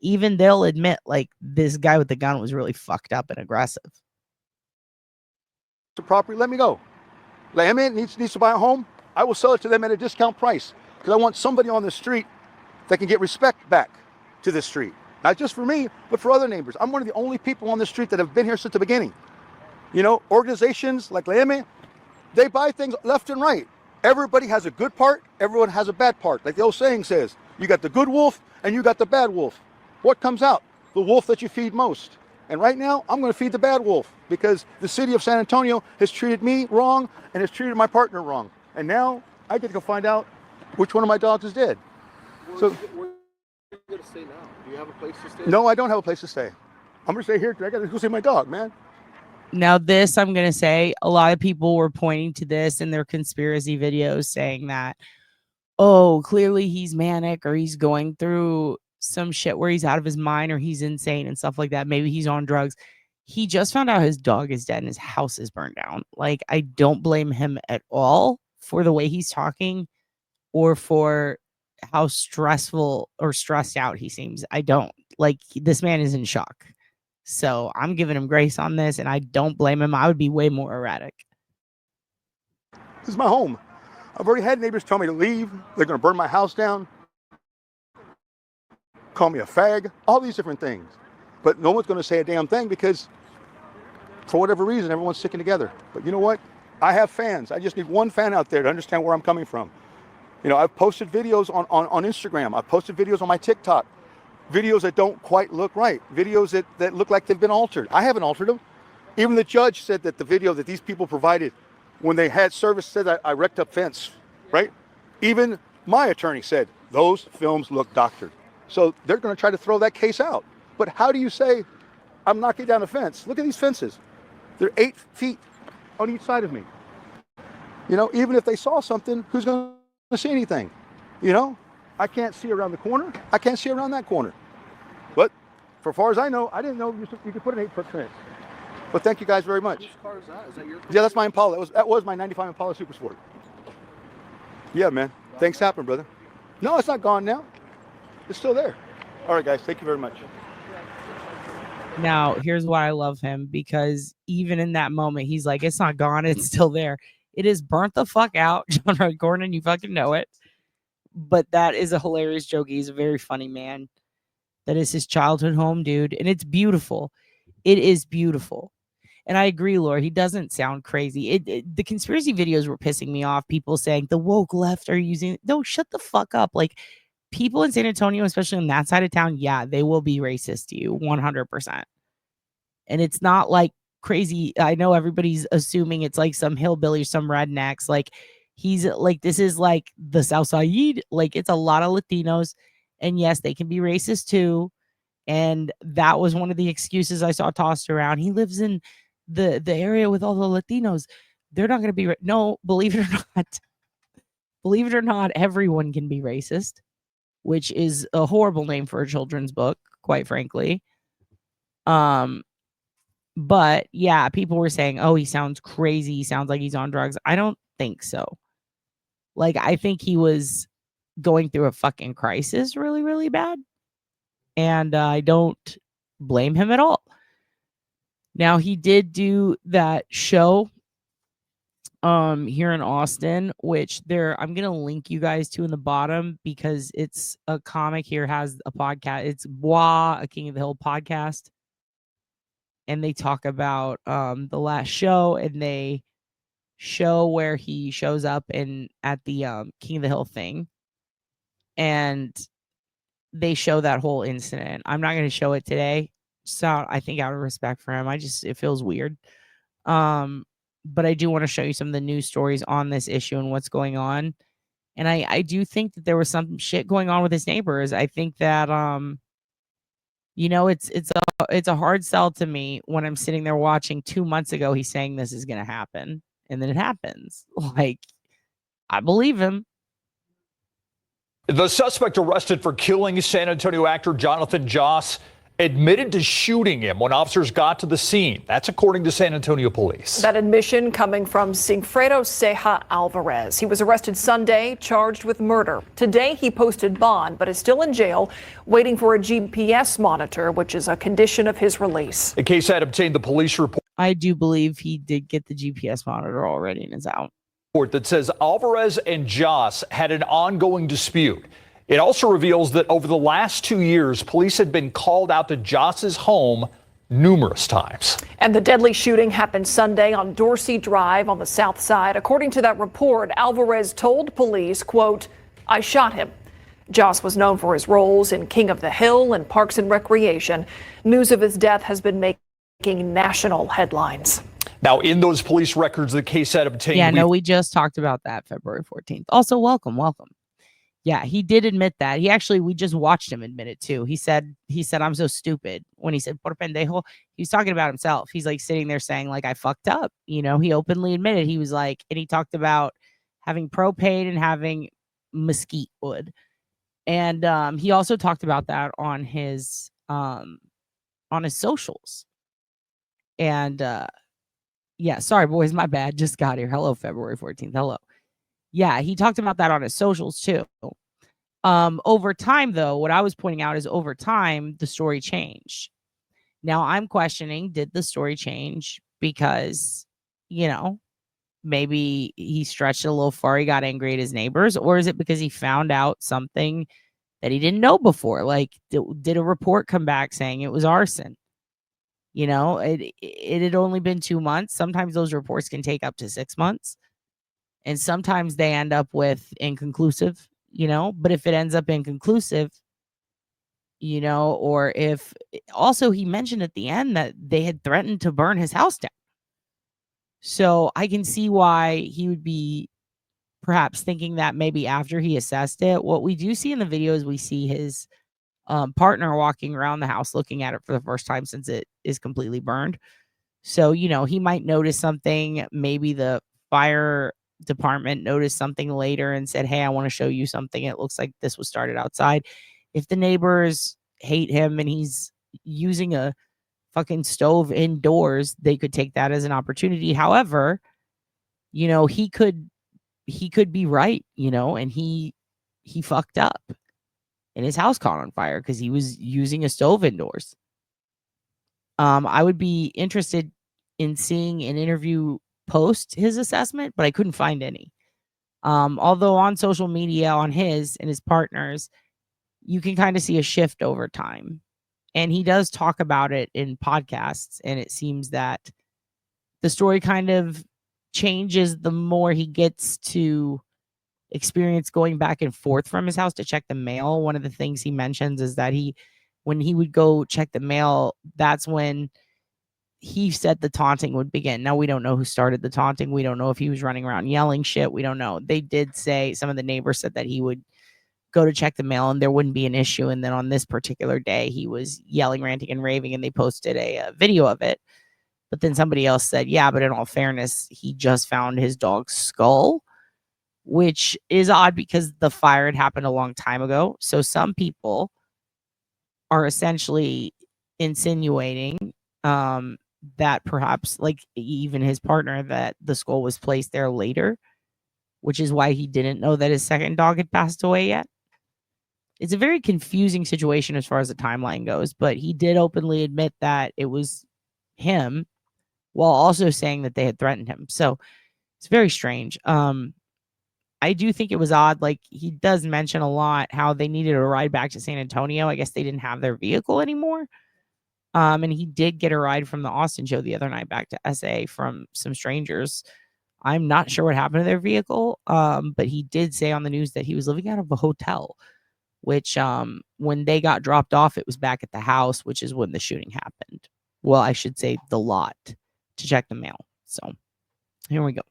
even they'll admit, like, this guy with the gun was really fucked up and aggressive. The property, let me go. Like, needs to buy a home, I will sell it to them at a discount price, because I want somebody on the street that can get respect back to this street. Not just for me, but for other neighbors. I'm one of the only people on the street that have been here since the beginning. Organizations like Leeme, they buy things left and right. Everybody has a good part, everyone has a bad part. Like the old saying says, you got the good wolf and you got the bad wolf. What comes out? The wolf that you feed most. And right now, I'm going to feed the bad wolf, because the city of San Antonio has treated me wrong and has treated my partner wrong. And now I get to go find out which one of my dogs is dead. Where are you going to stay now? Do you have a place to stay? No, I don't have a place to stay. I'm going to stay here because I got to go see my dog, man. Now, this, I'm going to say, a lot of people were pointing to this in their conspiracy videos saying that, oh, clearly he's manic or he's going through some shit where he's out of his mind or he's insane and stuff like that. Maybe he's on drugs. He just found out his dog is dead and his house is burned down. Like, I don't blame him at all for the way he's talking or for how stressful or stressed out he seems. I don't. Like, this man is in shock. So I'm giving him grace on this, and I don't blame him. I would be way more erratic. This is my home. I've already had neighbors tell me to leave. They're going to burn my house down, call me a fag, all these different things. But no one's going to say a damn thing because for whatever reason, everyone's sticking together. But you know what? I have fans. I just need one fan out there to understand where I'm coming from. You know, I've posted videos on Instagram. I've posted videos on my TikTok. Videos that don't quite look right. Videos that look like they've been altered. I haven't altered them. Even the judge said that the video that these people provided when they had service said I wrecked up fence, right? Even my attorney said those films look doctored. So they're going to try to throw that case out. But how do you say I'm knocking down a fence? Look at these fences. They're 8 feet on each side of me. You know, even if they saw something, who's going to see anything? You know, I can't see around the corner. I can't see around that corner. But for far as I know, I didn't know you could put an 8-foot fence. But thank you guys very much. Whose car is that? Is that your car? Yeah, that's my Impala. That was my 95 Impala Super Sport. Yeah, man. Thanks happened, brother. No, it's not gone now. It's still there. All right, guys. Thank you very much. Now, here's why I love him, because even in that moment, he's like, it's not gone. It's still there. It is burnt the fuck out, John Redcorn, and you fucking know it. But that is a hilarious joke. He's a very funny man. That is his childhood home, dude. And it's beautiful. It is beautiful. And I agree, Laura. He doesn't sound crazy. The conspiracy videos were pissing me off. People saying the woke left are using... No, shut the fuck up. Like, people in San Antonio, especially on that side of town, yeah, they will be racist to you 100%. And it's not like crazy. I know everybody's assuming it's like some hillbilly, some rednecks. Like, he's like, this is like the South Side. Like, it's a lot of Latinos. And yes, they can be racist too. And that was one of the excuses I saw tossed around. He lives in the area with all the Latinos. They're not going to be... No, believe it or not. Believe it or not, everyone can be racist, which is a horrible name for a children's book, quite frankly. But yeah, people were saying, oh, he sounds crazy. He sounds like he's on drugs. I don't think so. Like, I think he was going through a fucking crisis really, really bad. And I don't blame him at all. Now, he did do that show here in Austin, which I'm going to link you guys to in the bottom, because it's a comic here, has a podcast. It's Bois, a King of the Hill podcast. And they talk about the last show, and they show where he shows up at the King of the Hill thing. And they show that whole incident. I'm not going to show it today. So I think out of respect for him, it feels weird. But I do want to show you some of the news stories on this issue and what's going on. And I do think that there was some shit going on with his neighbors. I think that, you know, it's a hard sell to me when I'm sitting there watching 2 months ago, he's saying this is going to happen. And then it happens. Like, I believe him. The suspect arrested for killing San Antonio actor Jonathan Joss admitted to shooting him when officers got to the scene. That's according to San Antonio police. That admission coming from Sigfredo Ceja Alvarez. He was arrested Sunday, charged with murder. Today, he posted bond, but is still in jail, waiting for a GPS monitor, which is a condition of his release. The case had obtained the police report. I do believe he did get the GPS monitor already and is out. That says Alvarez and Joss had an ongoing dispute. It also reveals that over the last 2 years, police had been called out to Joss's home numerous times. And the deadly shooting happened Sunday on Dorsey Drive on the south side. According to that report, Alvarez told police, quote, "I shot him." Joss was known for his roles in King of the Hill and Parks and Recreation. News of his death has been making national headlines. Now, in those police records, the case had obtained... Yeah, no, we just talked about that February 14th. Also, welcome. Yeah, he did admit that. We just watched him admit it too. He said, I'm so stupid when he said, por pendejo. He was talking about himself. He's like sitting there saying, like, I fucked up. You know, he openly admitted he was like, and he talked about having propane and having mesquite wood. And he also talked about that on his socials. And yeah, sorry boys, my bad. Just got here. Hello, February 14th. Hello. Yeah, he talked about that on his socials too. Over time, though, what I was pointing out is over time, the story changed. Now I'm questioning, did the story change because, maybe he stretched it a little far, he got angry at his neighbors, or is it because he found out something that he didn't know before? Like, did a report come back saying it was arson? It had only been 2 months. Sometimes those reports can take up to 6 months. And sometimes they end up with inconclusive, but if it ends up inconclusive, or if also he mentioned at the end that they had threatened to burn his house down. So I can see why he would be perhaps thinking that maybe after he assessed it. What we do see in the video is we see his partner walking around the house looking at it for the first time since it is completely burned. So, he might notice something. Maybe the fire department noticed something later and said, hey, I want to show you something. It looks like this was started outside. If the neighbors hate him and he's using a fucking stove indoors, they could take that as an opportunity. However, he could be right, and he fucked up and his house caught on fire because he was using a stove indoors. I would be interested in seeing an interview post his assessment, but I couldn't find any. Although on social media, on his and his partners, you can kind of see a shift over time. And he does talk about it in podcasts, and it seems that the story kind of changes the more he gets to experience going back and forth from his house to check the mail. One of the things he mentions is that when he would go check the mail, that's when he said the taunting would begin. Now, we don't know who started the taunting. We don't know if he was running around yelling shit. We don't know. They did say, some of the neighbors said that he would go to check the mail and there wouldn't be an issue. And then on this particular day, he was yelling, ranting, and raving, and they posted a video of it. But then somebody else said, yeah, but in all fairness, he just found his dog's skull, which is odd because the fire had happened a long time ago. So some people are essentially insinuating that perhaps, like even his partner, that the skull was placed there later, which is why he didn't know that his second dog had passed away yet. It's a very confusing situation as far as the timeline goes, but he did openly admit that it was him while also saying that they had threatened him. So it's very strange. I do think it was odd. Like, he does mention a lot how they needed a ride back to San Antonio. I guess they didn't have their vehicle anymore. And he did get a ride from the Austin show the other night back to SA from some strangers. I'm not sure what happened to their vehicle. But he did say on the news that he was living out of a hotel, which when they got dropped off, it was back at the house, which is when the shooting happened. Well, I should say the lot to check the mail. So here we go.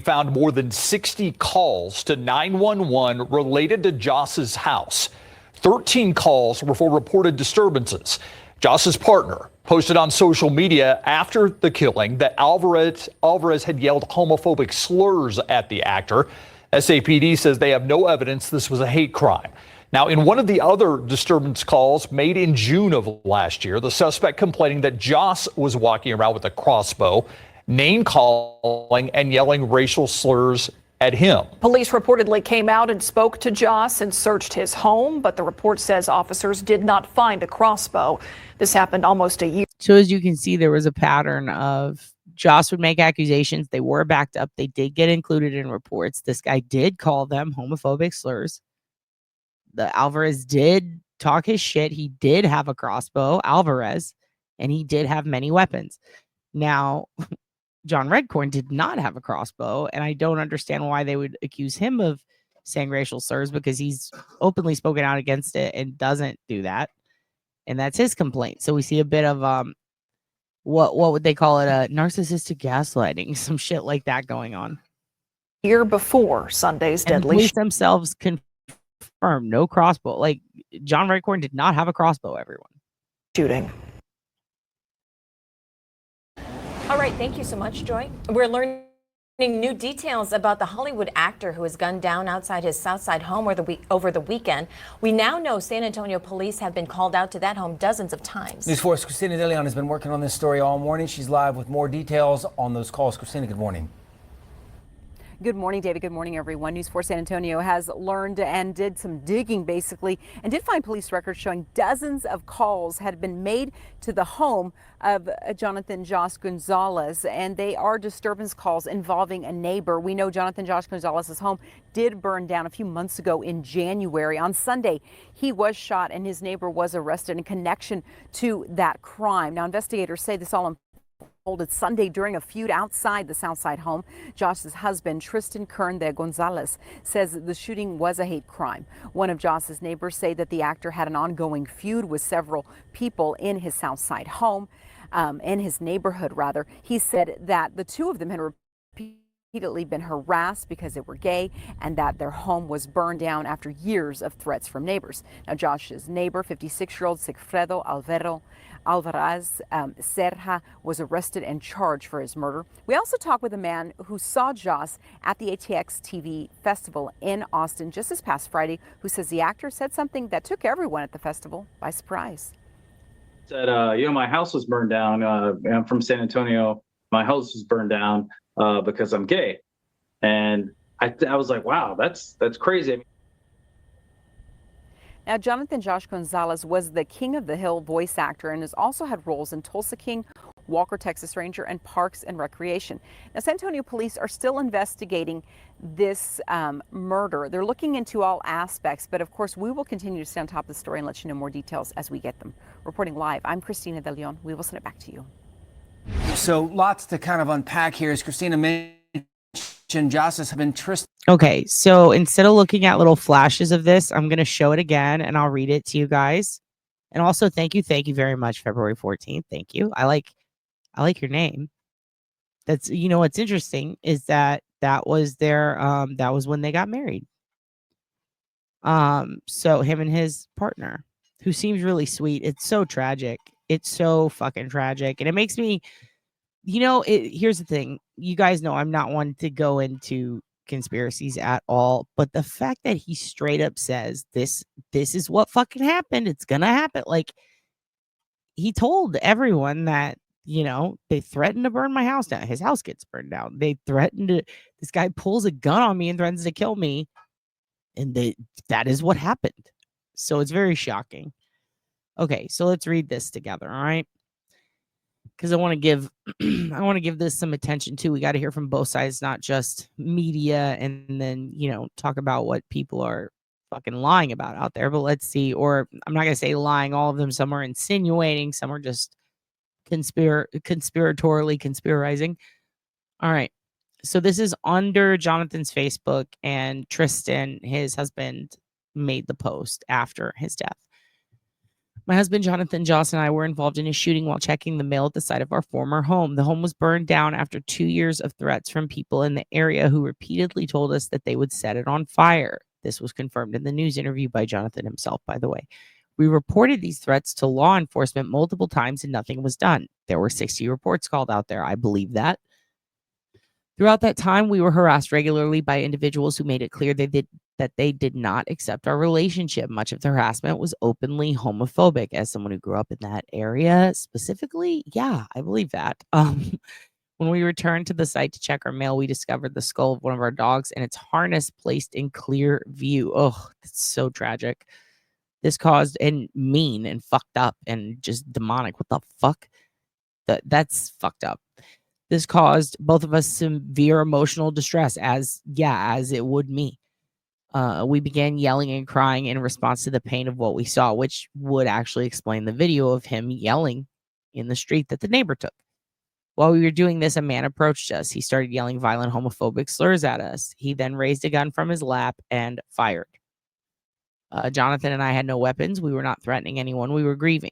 Found more than 60 calls to 911 related to Joss's house. 13 calls were for reported disturbances. Joss's partner posted on social media after the killing that Alvarez had yelled homophobic slurs at the actor. SAPD says they have no evidence this was a hate crime. Now, in one of the other disturbance calls made in June of last year, the suspect complaining that Joss was walking around with a crossbow, name calling and yelling racial slurs at him. Police reportedly came out and spoke to Joss and searched his home, but the report says officers did not find a crossbow. This happened almost a year. So as you can see, there was a pattern of Joss would make accusations. They were backed up. They did get included in reports. This guy did call them homophobic slurs. The Alvarez did talk his shit. He did have a crossbow, Alvarez, and he did have many weapons. Now, John Redcorn did not have a crossbow, and I don't understand why they would accuse him of saying racial slurs, because he's openly spoken out against it and doesn't do that. And that's his complaint. So we see a bit of what would they call it? Narcissistic gaslighting, some shit like that going on. Year before Sunday's and deadly police themselves confirmed confirmed, no crossbow. Like, John Redcorn did not have a crossbow, everyone. Shooting. All right, thank you so much, Joy. We're learning new details about the Hollywood actor who was gunned down outside his Southside home over the weekend. We now know San Antonio police have been called out to that home dozens of times. News 4's Christina De Leon has been working on this story all morning. She's live with more details on those calls. Christina, good morning. Good morning, David. Good morning, everyone. News 4 San Antonio has learned and did some digging, basically, and did find police records showing dozens of calls had been made to the home of Jonathan Josh Gonzalez, and they are disturbance calls involving a neighbor. We know Jonathan Josh Gonzalez's home did burn down a few months ago in January. On Sunday, he was shot and his neighbor was arrested in connection to that crime. Now, investigators say this all unfolded Sunday during a feud outside the Southside home. Josh's husband, Tristan Kern de Gonzalez, says the shooting was a hate crime. One of Josh's neighbors say that the actor had an ongoing feud with several people in his Southside home, in his neighborhood, rather. He said that the two of them had repeatedly been harassed because they were gay and that their home was burned down after years of threats from neighbors. Now, Josh's neighbor, 56-year-old Sigfredo Alvarez Serra, was arrested and charged for his murder. We also talked with a man who saw Josh at the ATX TV festival in Austin just this past Friday, who says the actor said something that took everyone at the festival by surprise. Said, my house was burned down. I'm from San Antonio. My house was burned down because I'm gay. And I was like, wow, that's crazy. Now, Jonathan Josh Gonzalez was the King of the Hill voice actor and has also had roles in Tulsa King, Walker, Texas Ranger, and Parks and Recreation. Now, San Antonio police are still investigating this murder. They're looking into all aspects, but of course, we will continue to stay on top of the story and let you know more details as we get them. Reporting live, I'm Christina De Leon. We will send it back to you. So lots to kind of unpack here. As Christina mentioned, Josh has been Tristan. Okay, so instead of looking at little flashes of this, I'm going to show it again and I'll read it to you guys. And also, thank you very much, February 14th. Thank you. I like your name. That's, what's interesting is that was their that was when they got married. So him and his partner, who seems really sweet. It's so tragic. It's so fucking tragic, and it makes me, here's the thing. You guys know I'm not one to go into conspiracies at all, but the fact that he straight up says this is what fucking happened. It's gonna happen. Like, he told everyone that, they threatened to burn my house down. His house gets burned down. They threatened to, this guy pulls a gun on me and threatens to kill me. And that is what happened. So it's very shocking. Okay, so let's read this together, all right? Because I want to give this some attention too. We got to hear from both sides, not just media, and then talk about what people are fucking lying about out there. But let's see, or I'm not gonna say lying, all of them. Some are insinuating, some are just conspiratorially conspirizing. All right. So this is under Jonathan's Facebook, and Tristan, his husband, made the post after his death. My husband, Jonathan Joss, and I were involved in a shooting while checking the mail at the site of our former home. The home was burned down after 2 years of threats from people in the area who repeatedly told us that they would set it on fire. This was confirmed in the news interview by Jonathan himself, by the way. We reported these threats to law enforcement multiple times and nothing was done. There were 60 reports called out there. I believe that. Throughout that time, we were harassed regularly by individuals who made it clear that they did not accept our relationship. Much of the harassment was openly homophobic. As someone who grew up in that area specifically, yeah, I believe that. When we returned to the site to check our mail, we discovered the skull of one of our dogs and its harness placed in clear view. Oh, that's so tragic. This caused, and mean and fucked up and just demonic. What the fuck? That's fucked up. This caused both of us severe emotional distress, as it would me. We began yelling and crying in response to the pain of what we saw, which would actually explain the video of him yelling in the street that the neighbor took. While we were doing this, a man approached us. He started yelling violent homophobic slurs at us. He then raised a gun from his lap and fired. Jonathan and I had no weapons. We were not threatening anyone. We were grieving.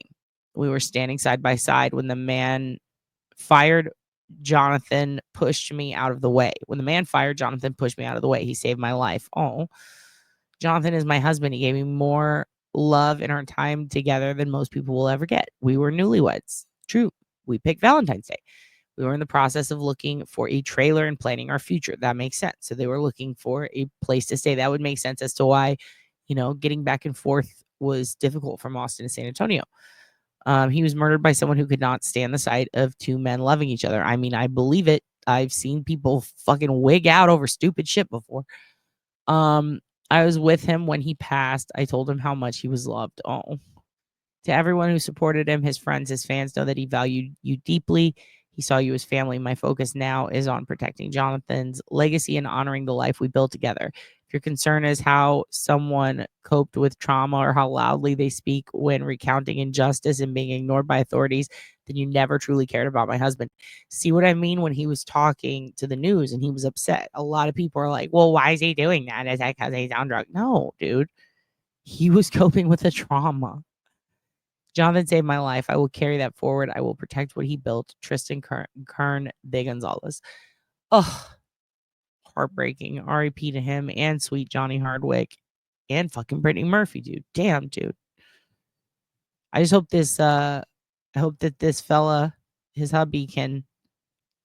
We were standing side by side when the man fired. Jonathan pushed me out of the way. When the man fired, Jonathan pushed me out of the way. He saved my life. Oh, Jonathan is my husband. He gave me more love in our time together than most people will ever get. We were newlyweds. True. We picked Valentine's Day. We were in the process of looking for a trailer and planning our future. That makes sense. So they were looking for a place to stay. That would make sense as to why, getting back and forth was difficult from Austin to San Antonio. He was murdered by someone who could not stand the sight of two men loving each other. I mean, I believe it. I've seen people fucking wig out over stupid shit before. I was with him when he passed. I told him how much he was loved. Oh, to everyone who supported him, his friends, his fans, know that he valued you deeply. He saw you as family. My focus now is on protecting Jonathan's legacy and honoring the life we built together. If your concern is how someone coped with trauma or how loudly they speak when recounting injustice and being ignored by authorities, then you never truly cared about my husband. See what I mean? When he was talking to the news and he was upset, a lot of people are like, well, why is he doing that? Is that because he's on drugs? No, dude. He was coping with the trauma. Jonathan saved my life. I will carry that forward. I will protect what he built. Tristan Kern de Gonzalez. Oh, heartbreaking. R.I.P. to him and sweet Johnny Hardwick and fucking Brittany Murphy, dude. Damn, dude. I just hope I hope that this fella, his hubby, can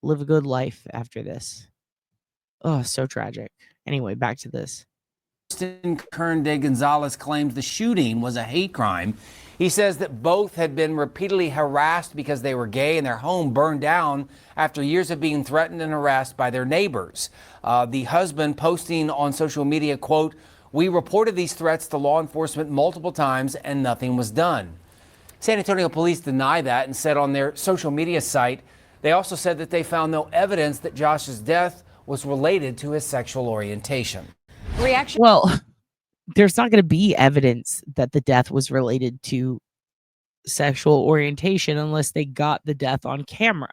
live a good life after this. Oh, so tragic. Anyway, back to this. Tristan Kern de Gonzalez claims the shooting was a hate crime. He says that both had been repeatedly harassed because they were gay and their home burned down after years of being threatened and harassed by their neighbors. The husband posting on social media, quote, "We reported these threats to law enforcement multiple times and nothing was done." San Antonio police deny that and said on their social media site, they also said that they found no evidence that Josh's death was related to his sexual orientation. Reaction. Well, there's not going to be evidence that the death was related to sexual orientation unless they got the death on camera.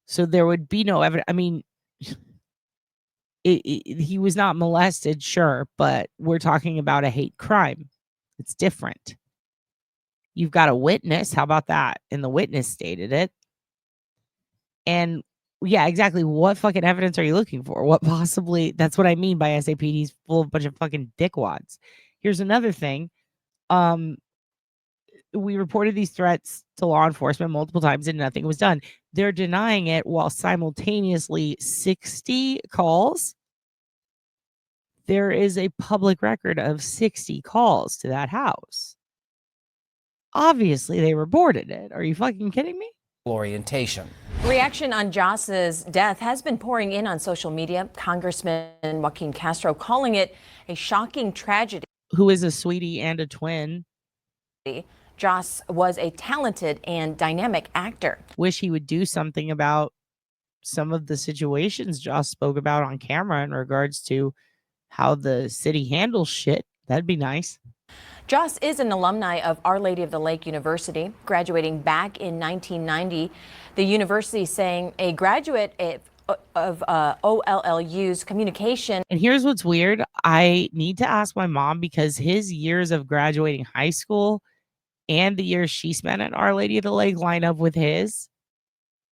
So there would be no evidence. I mean, he was not molested, sure, but we're talking about a hate crime. It's different. You've got a witness. How about that? And the witness stated it. And yeah, exactly. What fucking evidence are you looking for? What possibly? That's what I mean by SAPD's full of a bunch of fucking dickwads. Here's another thing. We reported these threats to law enforcement multiple times and nothing was done. They're denying it while simultaneously 60 calls. There is a public record of 60 calls to that house. Obviously, they reported it. Are you fucking kidding me? Orientation. Reaction on Joss's death has been pouring in on social media. Congressman Joaquin Castro calling it a shocking tragedy. Who is a sweetie and a twin. Joss was a talented and dynamic actor. Wish he would do something about some of the situations Joss spoke about on camera in regards to how the city handles shit. That'd be nice. Joss is an alumni of Our Lady of the Lake University, graduating back in 1990. The university saying a graduate of OLLU's communication. And here's what's weird. I need to ask my mom because his years of graduating high school and the years she spent at Our Lady of the Lake line up with his.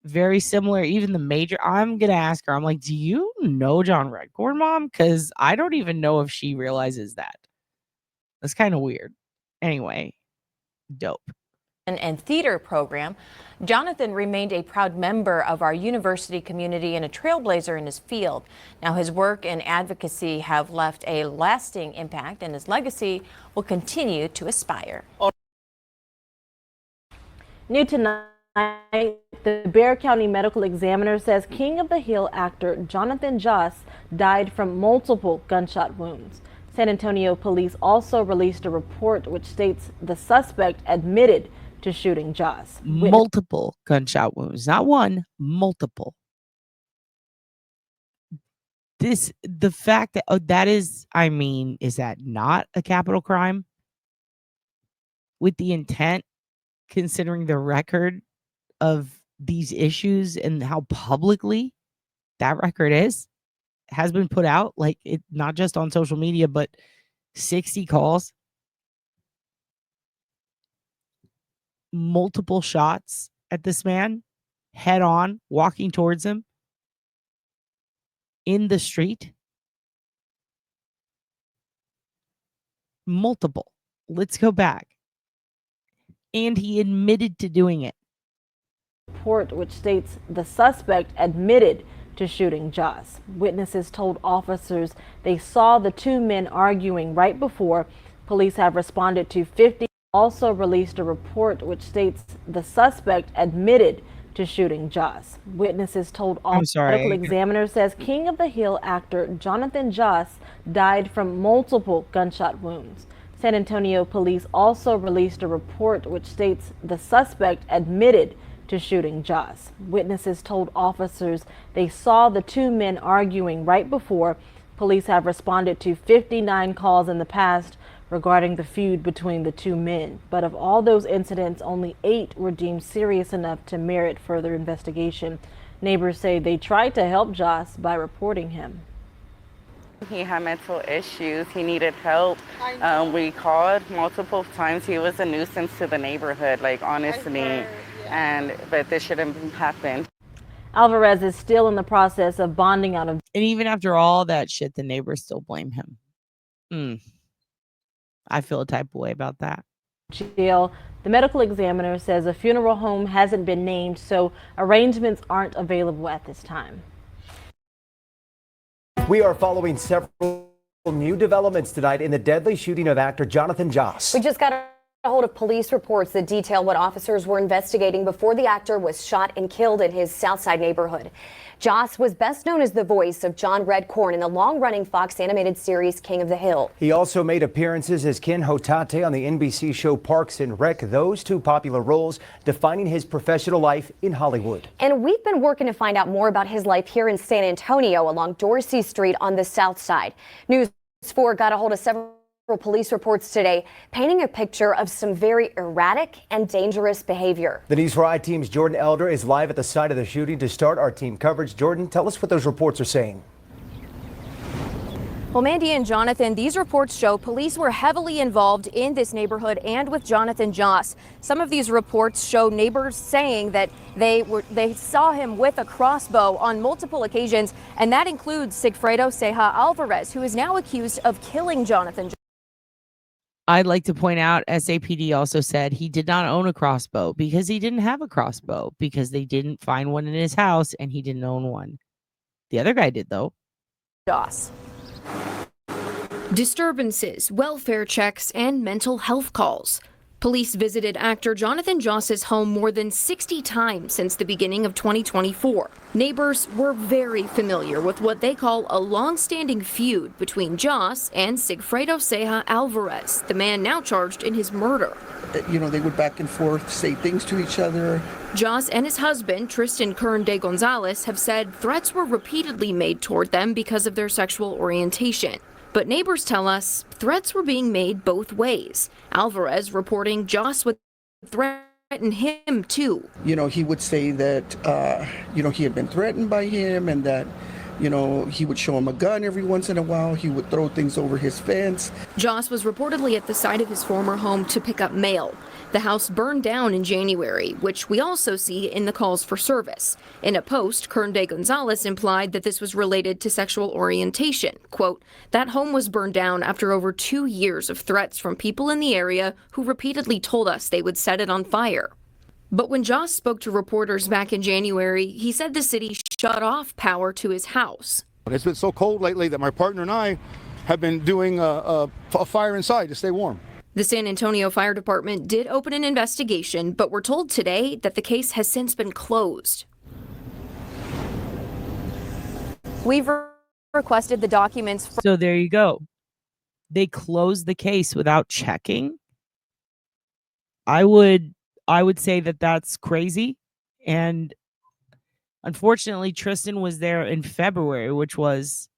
Very similar. Even the major. I'm going to ask her. I'm like, do you know John Redcorn, Mom? Because I don't even know if she realizes that. That's kind of weird. Anyway, dope. And theater program. Jonathan remained a proud member of our university community and a trailblazer in his field. Now his work and advocacy have left a lasting impact and his legacy will continue to aspire. New tonight, the Bexar County Medical Examiner says King of the Hill actor Jonathan Joss died from multiple gunshot wounds. San Antonio police also released a report which states the suspect admitted to shooting Joss. Multiple gunshot wounds, not one, multiple. The fact that, that is, I mean, is that not a capital crime? With the intent, considering the record of these issues and how publicly that record has been put out, like it, not just on social media, but 60 calls, multiple shots at this man, head on, walking towards him in the street. Multiple. Let's go back. And he admitted to doing it. Report which states the suspect admitted to shooting Joss. Witnesses told officers they saw the two men arguing right before. Police have responded to 50. Also released a report which states the suspect admitted to shooting Joss. Witnesses told all. Medical examiner says King of the Hill actor Jonathan Joss died from multiple gunshot wounds. San Antonio police also released a report which states the suspect admitted to shooting Joss. Witnesses told officers they saw the two men arguing right before. Police have responded to 59 calls in the past regarding the feud between the two men. But of all those incidents, only 8 were deemed serious enough to merit further investigation. Neighbors say they tried to help Joss by reporting him. He had mental issues. He needed help. We called multiple times. He was a nuisance to the neighborhood, like honestly. But this shouldn't happen. Alvarez is still in the process of bonding out of. And even after all that shit, the neighbors still blame him. I feel a type of way about that. Jail. The medical examiner says a funeral home hasn't been named, so arrangements aren't available at this time. We are following several new developments tonight in the deadly shooting of actor Jonathan Joss. We just got a hold of police reports that detail what officers were investigating before the actor was shot and killed in his Southside neighborhood. Joss was best known as the voice of John Redcorn in the long-running Fox animated series King of the Hill. He also made appearances as Ken Hotate on the NBC show Parks and Rec, those two popular roles defining his professional life in Hollywood. And we've been working to find out more about his life here in San Antonio along Dorsey Street on the south side. News 4 got a hold of several police reports today painting a picture of some very erratic and dangerous behavior. The News 4 I-Team's Jordan Elder is live at the site of the shooting to start our team coverage. Jordan, tell us what those reports are saying. Well, Mandy and Jonathan, these reports show police were heavily involved in this neighborhood and with Jonathan Joss. Some of these reports show neighbors saying that they saw him with a crossbow on multiple occasions, and that includes Sigfredo Ceja Alvarez, who is now accused of killing Jonathan Joss. I'd like to point out SAPD also said he did not own a crossbow because he didn't have a crossbow because they didn't find one in his house and he didn't own one. The other guy did, though. Joss. Disturbances, welfare checks, and mental health calls. Police visited actor Jonathan Joss's home more than 60 times since the beginning of 2024. Neighbors were very familiar with what they call a long-standing feud between Joss and Sigfredo Ceja Alvarez, the man now charged in his murder. You know, they would back and forth, say things to each other. Joss and his husband, Tristan Kern de Gonzalez, have said threats were repeatedly made toward them because of their sexual orientation. But neighbors tell us threats were being made both ways. Alvarez reporting Joss would threaten him too. You know, he would say that, he had been threatened by him and that, he would show him a gun every once in a while. He would throw things over his fence. Joss was reportedly at the site of his former home to pick up mail. The house burned down in January, which we also see in the calls for service. In a post, Kern de Gonzalez implied that this was related to sexual orientation. Quote, that home was burned down after over 2 years of threats from people in the area who repeatedly told us they would set it on fire. But when Joss spoke to reporters back in January, he said the city shut off power to his house. It's been so cold lately that my partner and I have been doing a fire inside to stay warm. The San Antonio Fire Department did open an investigation, but we're told today that the case has since been closed. We've requested the documents. So there you go. They closed the case without checking. I would say that that's crazy. And unfortunately, Tristan was there in February, which was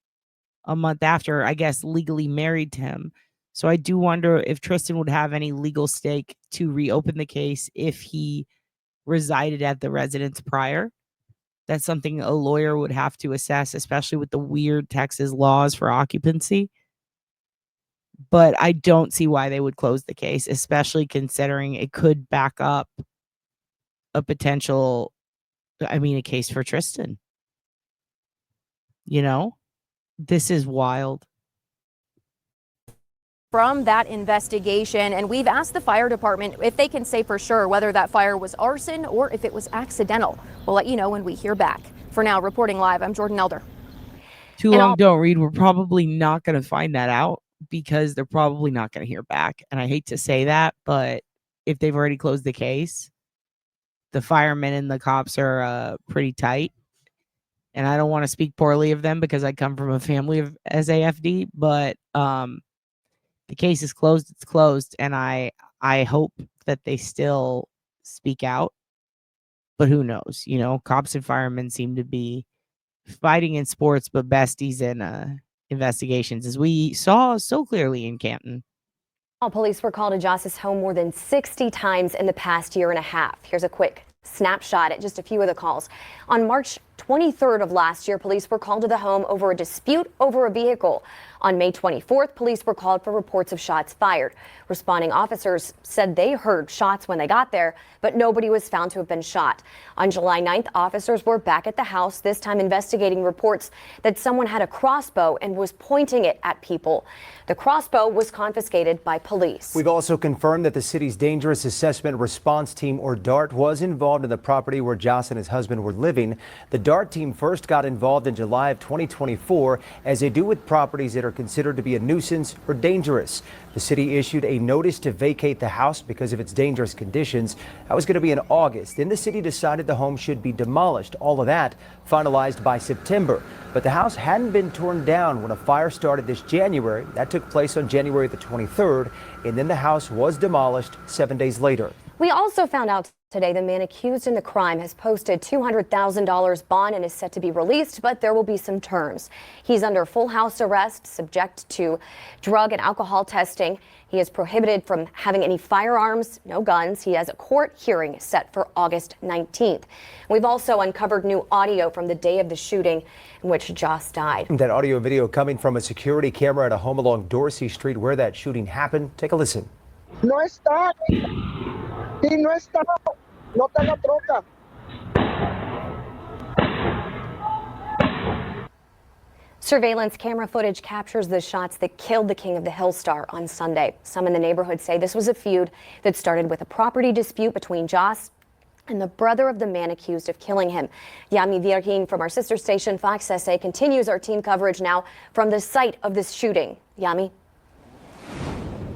a month after, I guess, legally married to him. So I do wonder if Tristan would have any legal stake to reopen the case if he resided at the residence prior. That's something a lawyer would have to assess, especially with the weird Texas laws for occupancy. But I don't see why they would close the case, especially considering it could back up a potential, a case for Tristan. This is wild. from that investigation, and we've asked the fire department if they can say for sure whether that fire was arson or if it was accidental. We'll let you know when we hear back. For now, reporting live, I'm Jordan Elder. Too long, don't read. We're probably not going to find that out because they're probably not going to hear back. And I hate to say that, but if they've already closed the case, the firemen and the cops are pretty tight. And I don't want to speak poorly of them because I come from a family of SAFD, but the case is closed. It's closed. And I hope that they still speak out. But who knows? You know, cops and firemen seem to be fighting in sports, but besties in investigations, as we saw so clearly in Canton. Police were called to Joss's home more than 60 times in the past year and a half. Here's a quick snapshot at just a few of the calls. On March 23rd of last year, police were called to the home over a dispute over a vehicle. On May 24th, police were called for reports of shots fired. Responding officers said they heard shots when they got there, but nobody was found to have been shot. On July 9th, officers were back at the house, this time investigating reports that someone had a crossbow and was pointing it at people. The crossbow was confiscated by police. We've also confirmed that the city's Dangerous Assessment Response Team, or DART, was involved in the property where Joss and his husband were living. The DART team first got involved in July of 2024, as they do with properties that are considered to be a nuisance or dangerous. The city issued a notice to vacate the house because of its dangerous conditions. That was going to be in August. Then the city decided the home should be demolished. All of that finalized by September. But the house hadn't been torn down when a fire started this January. That took place on January the 23rd. And then the house was demolished 7 days later. We also found out today the man accused in the crime has posted $200,000 bond and is set to be released, but there will be some terms. He's under full house arrest, subject to drug and alcohol testing. He is prohibited from having any firearms, no guns. He has a court hearing set for August 19th. We've also uncovered new audio from the day of the shooting in which Joss died. That audio video coming from a security camera at a home along Dorsey Street where that shooting happened. Take a listen. No está. Sí, no está. No está la troca. Surveillance camera footage captures the shots that killed the King of the Hill star on Sunday. Some in the neighborhood say this was a feud that started with a property dispute between Joss and the brother of the man accused of killing him. Yami Virgin from our sister station Fox SA continues our team coverage now from the site of this shooting. Yami.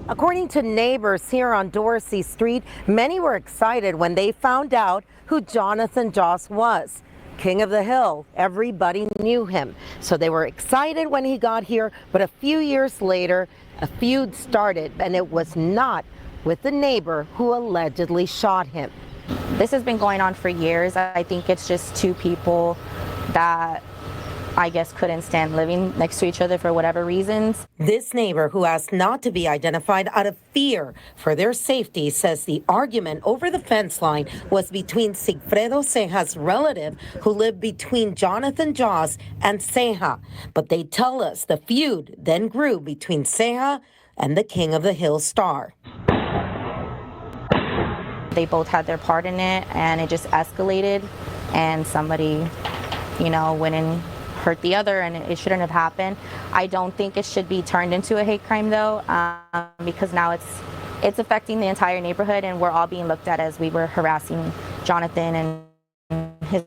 According to neighbors here on Dorsey Street, many were excited when they found out who Jonathan Joss was. King of the Hill, everybody knew him. So they were excited when he got here, but a few years later, a feud started, and it was not with the neighbor who allegedly shot him. This has been going on for years. I think it's just two people that I guess couldn't stand living next to each other for whatever reasons. This neighbor, who asked not to be identified out of fear for their safety, says the argument over the fence line was between Sigfredo Ceja's relative, who lived between Jonathan Joss and Ceja. But they tell us the feud then grew between Ceja and the King of the Hill star. They both had their part in it, and it just escalated, and somebody, went and hurt the other, and it shouldn't have happened. I don't think it should be turned into a hate crime, though, because now it's affecting the entire neighborhood, and we're all being looked at as we were harassing Jonathan and his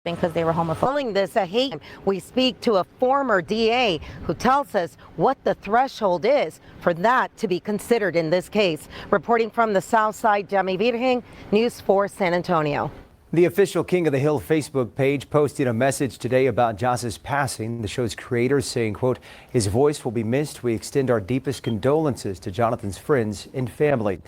because they were homophobic. Calling this a hate crime, we speak to a former DA who tells us what the threshold is for that to be considered in this case. Reporting from the South Side, Yami Virgin, News 4 San Antonio. The official King of the Hill Facebook page posted a message today about Joss's passing. The show's creators saying, quote, "His voice will be missed. We extend our deepest condolences to Jonathan's friends and family."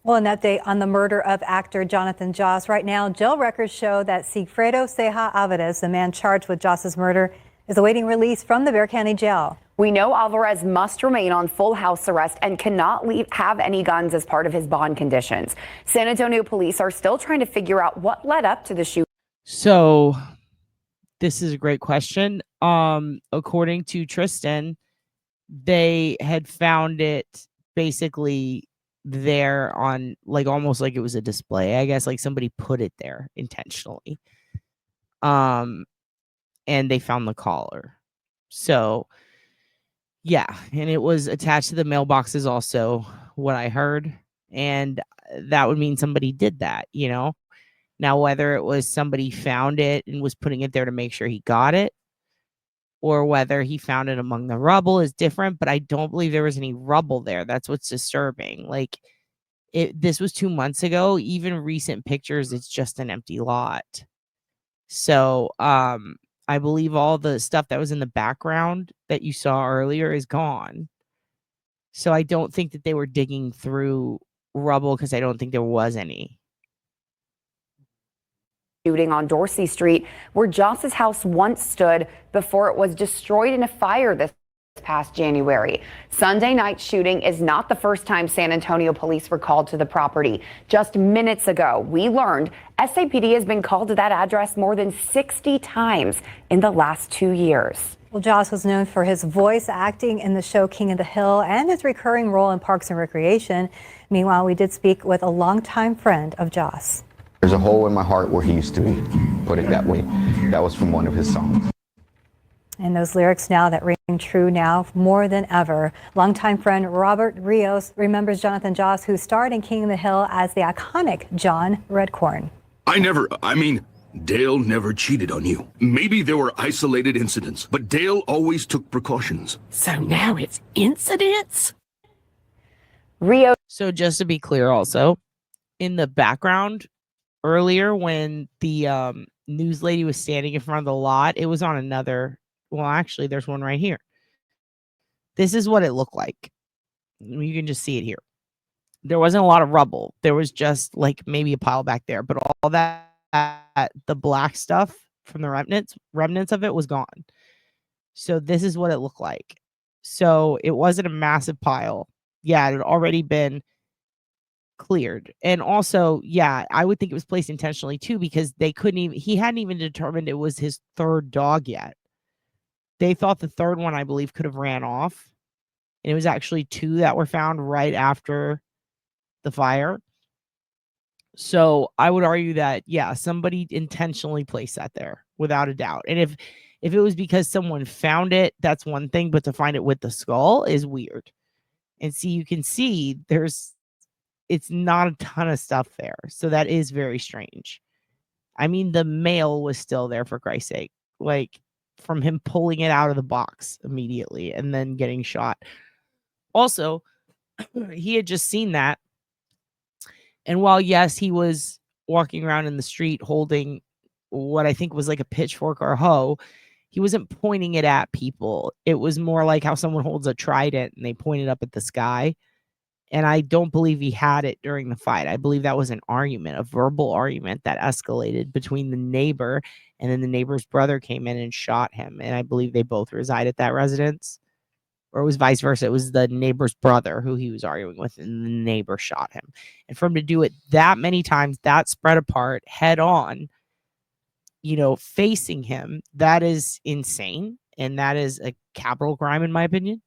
Well, an update on the murder of actor Jonathan Joss. Right now, jail records show that Sigfredo Ceja Alvarez, the man charged with Joss's murder, is awaiting release from the Bexar County Jail. We know Alvarez must remain on full house arrest and cannot have any guns as part of his bond conditions. San Antonio police are still trying to figure out what led up to the shooting. So this is a great question. According to Tristan, they had found it basically there on almost like it was a display. I guess like somebody put it there intentionally. and they found the collar. So, yeah, and it was attached to the mailboxes also, what I heard, and that would mean somebody did that, you know? Now, whether it was somebody found it and was putting it there to make sure he got it, or whether he found it among the rubble is different, but I don't believe there was any rubble there. That's what's disturbing. Like, this was 2 months ago. Even recent pictures, it's just an empty lot. So, I believe all the stuff that was in the background that you saw earlier is gone. So I don't think that they were digging through rubble because I don't think there was any. Shooting on Dorsey Street, where Joss's house once stood before it was destroyed in a fire this past January. Sunday night shooting is not the first time San Antonio police were called to the property. Just minutes ago, we learned SAPD has been called to that address more than 60 times in the last 2 years. Well, Joss was known for his voice acting in the show King of the Hill and his recurring role in Parks and Recreation. Meanwhile, we did speak with a longtime friend of Joss. There's a hole in my heart where he used to be, put it that way. That was from one of his songs. And those lyrics now that ring true now more than ever. Longtime friend Robert Rios remembers Jonathan Joss, who starred in King of the Hill as the iconic John Redcorn. Dale never cheated on you. Maybe there were isolated incidents, but Dale always took precautions. So now it's incidents? Rio. So just to be clear also, in the background earlier when the news lady was standing in front of the lot, it was on another, well, actually, there's one right here. This is what it looked like. You can just see it here. There wasn't a lot of rubble. There was just like maybe a pile back there, but all that, the black stuff from the remnants of it was gone. So this is what it looked like. So it wasn't a massive pile. Yeah, it had already been cleared. And also, yeah, I would think it was placed intentionally too, because he hadn't even determined it was his third dog yet. They thought the third one, I believe, could have ran off. And it was actually 2 that were found right after the fire. So I would argue that, yeah, somebody intentionally placed that there without a doubt. And if it was because someone found it, that's one thing, but to find it with the skull is weird. And see, you can see it's not a ton of stuff there. So that is very strange. I mean, the mail was still there, for Christ's sake. Like, from him pulling it out of the box immediately and then getting shot. Also, he had just seen that. And while, yes, he was walking around in the street holding what I think was like a pitchfork or a hoe, he wasn't pointing it at people. It was more like how someone holds a trident and they point it up at the sky. And I don't believe he had it during the fight. I believe that was an argument, a verbal argument that escalated between the neighbor, and then the neighbor's brother came in and shot him. And I believe they both reside at that residence. Or it was vice versa. It was the neighbor's brother who he was arguing with, and the neighbor shot him. And for him to do it that many times, that spread apart, head on, facing him, that is insane. And that is a capital crime, in my opinion.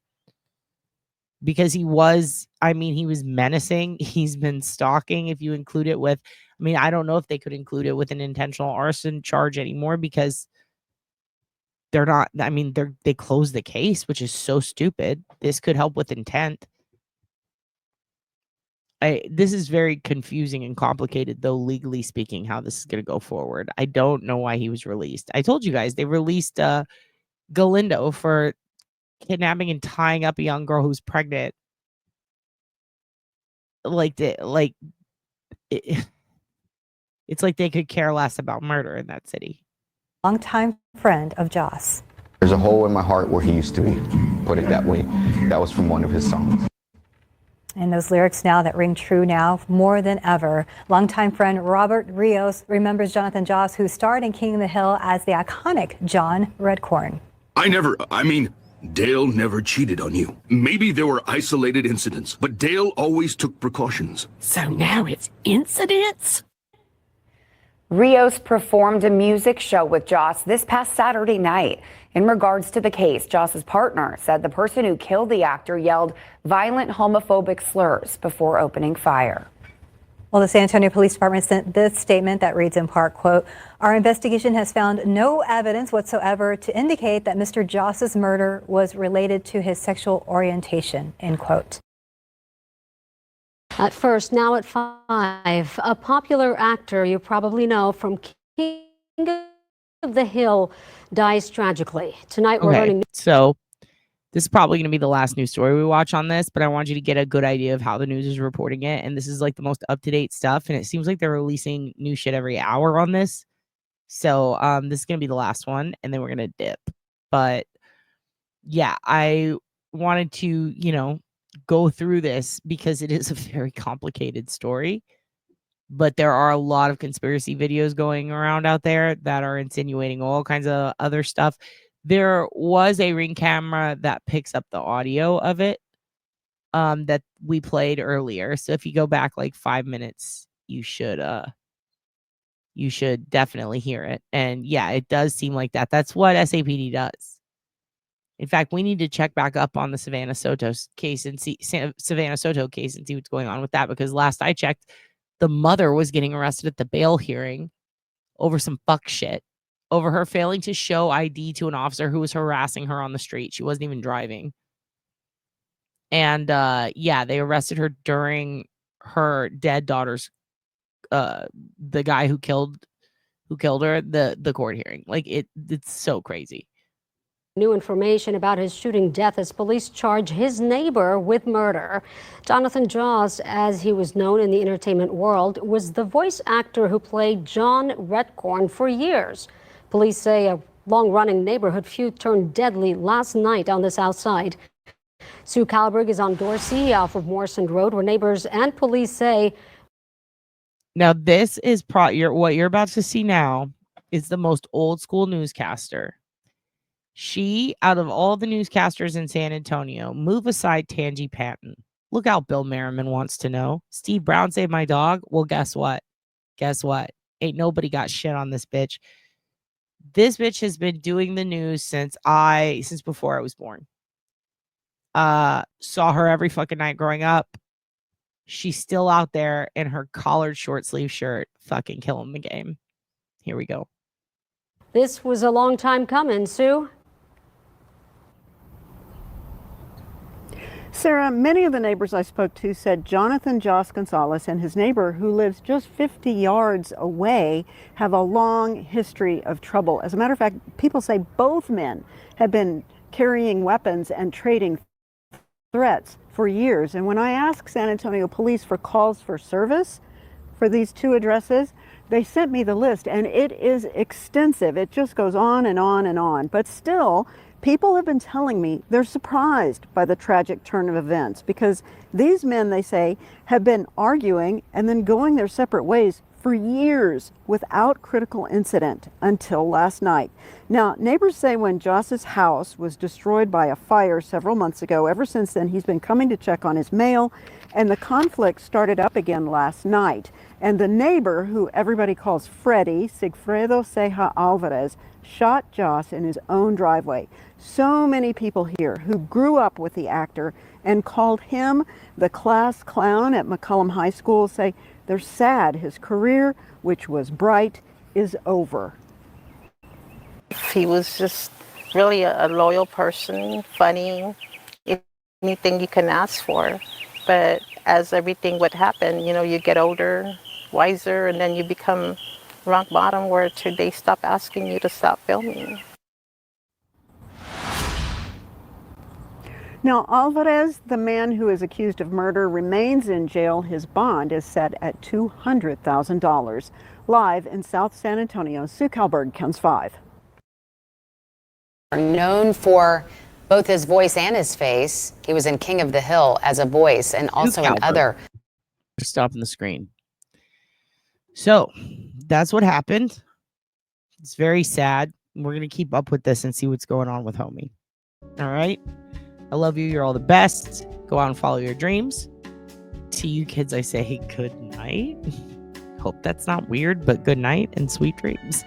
Because he was menacing. He's been stalking. If you include it with, I don't know if they could include it with an intentional arson charge anymore, because they're not, they closed the case, which is so stupid. This could help with intent. This is very confusing and complicated, though, legally speaking, how this is going to go forward. I don't know why he was released. I told you guys, they released Galindo for kidnapping and tying up a young girl who's pregnant. It's like they could care less about murder in that city. Longtime friend of Joss. There's a hole in my heart where he used to be, put it that way. That was from one of his songs. And those lyrics now that ring true now more than ever. Longtime friend Robert Rios remembers Jonathan Joss, who starred in King of the Hill as the iconic John Redcorn. Dale never cheated on you. Maybe there were isolated incidents, but Dale always took precautions. So now it's incidents? Rios performed a music show with Joss this past Saturday night. In regards to the case, Joss's partner said the person who killed the actor yelled violent homophobic slurs before opening fire. Well, the San Antonio Police Department sent this statement that reads in part, quote, "Our investigation has found no evidence whatsoever to indicate that Mr. Joss's murder was related to his sexual orientation," end quote. At first, now at 5, a popular actor you probably know from King of the Hill dies tragically. Tonight we're learning. So this is probably going to be the last news story we watch on this, but I want you to get a good idea of how the news is reporting it. And this is like the most up-to-date stuff. And it seems like they're releasing new shit every hour on this. So this is going to be the last one, and then we're going to dip. But yeah, I wanted to, go through this because it is a very complicated story. But there are a lot of conspiracy videos going around out there that are insinuating all kinds of other stuff. There was a Ring camera that picks up the audio of it that we played earlier. So if you go back like 5 minutes, you should definitely hear it. And yeah, it does seem like that. That's what SAPD does. In fact, we need to check back up on the Savannah Soto case and see what's going on with that, because last I checked, the mother was getting arrested at the bail hearing over some fuck shit, over her failing to show ID to an officer who was harassing her on the street. She wasn't even driving. And they arrested her during her dead daughter's the guy who killed her, the court hearing. Like it's so crazy. New information about his shooting death as police charge his neighbor with murder. Jonathan Joss, as he was known in the entertainment world, was the voice actor who played John Redcorn for years. Police say a long-running neighborhood feud turned deadly last night on the south side. Sue Kalberg is on Dorsey off of Morrison Road, where neighbors and police say. Now, this is what you're about to see now is the most old school newscaster. She, out of all the newscasters in San Antonio, move aside Tangi Patton. Look out, Bill Merriman wants to know. Steve Brown saved my dog. Well, guess what? Ain't nobody got shit on this bitch. This bitch has been doing the news since before I was born. Saw her every fucking night growing up. She's still out there in her collared short sleeve shirt, fucking killing the game. Here we go. This was a long time coming, Sue. Sarah, many of the neighbors I spoke to said Jonathan Joss Gonzalez and his neighbor, who lives just 50 yards away, have a long history of trouble. As a matter of fact, people say both men have been carrying weapons and trading threats for years. And when I asked San Antonio police for calls for service for these two addresses, they sent me the list, and it is extensive. It just goes on and on and on. But still, people have been telling me they're surprised by the tragic turn of events, because these men, they say, have been arguing and then going their separate ways for years without critical incident until last night. Now, neighbors say when Joss's house was destroyed by a fire several months ago, ever since then he's been coming to check on his mail, and the conflict started up again last night. And the neighbor, who everybody calls Freddie, Sigfredo Ceja Alvarez, shot Joss in his own driveway. So many people here who grew up with the actor and called him the class clown at McCollum High School say they're sad his career, which was bright, is over. He was just really a loyal person, funny, anything you can ask for. But as everything would happen, you get older, wiser, and then you become rock bottom where they stop asking you to stop filming. Now, Alvarez, the man who is accused of murder, remains in jail. His bond is set at $200,000. Live in South San Antonio, Sue Kalberg, KENS 5. Known for both his voice and his face. He was in King of the Hill as a voice and also in other. Stopping the screen. So that's what happened. It's very sad. We're going to keep up with this and see what's going on with homie. All right. I love you. You're all the best. Go out and follow your dreams. To you kids, I say good night. Hope that's not weird, but good night and sweet dreams.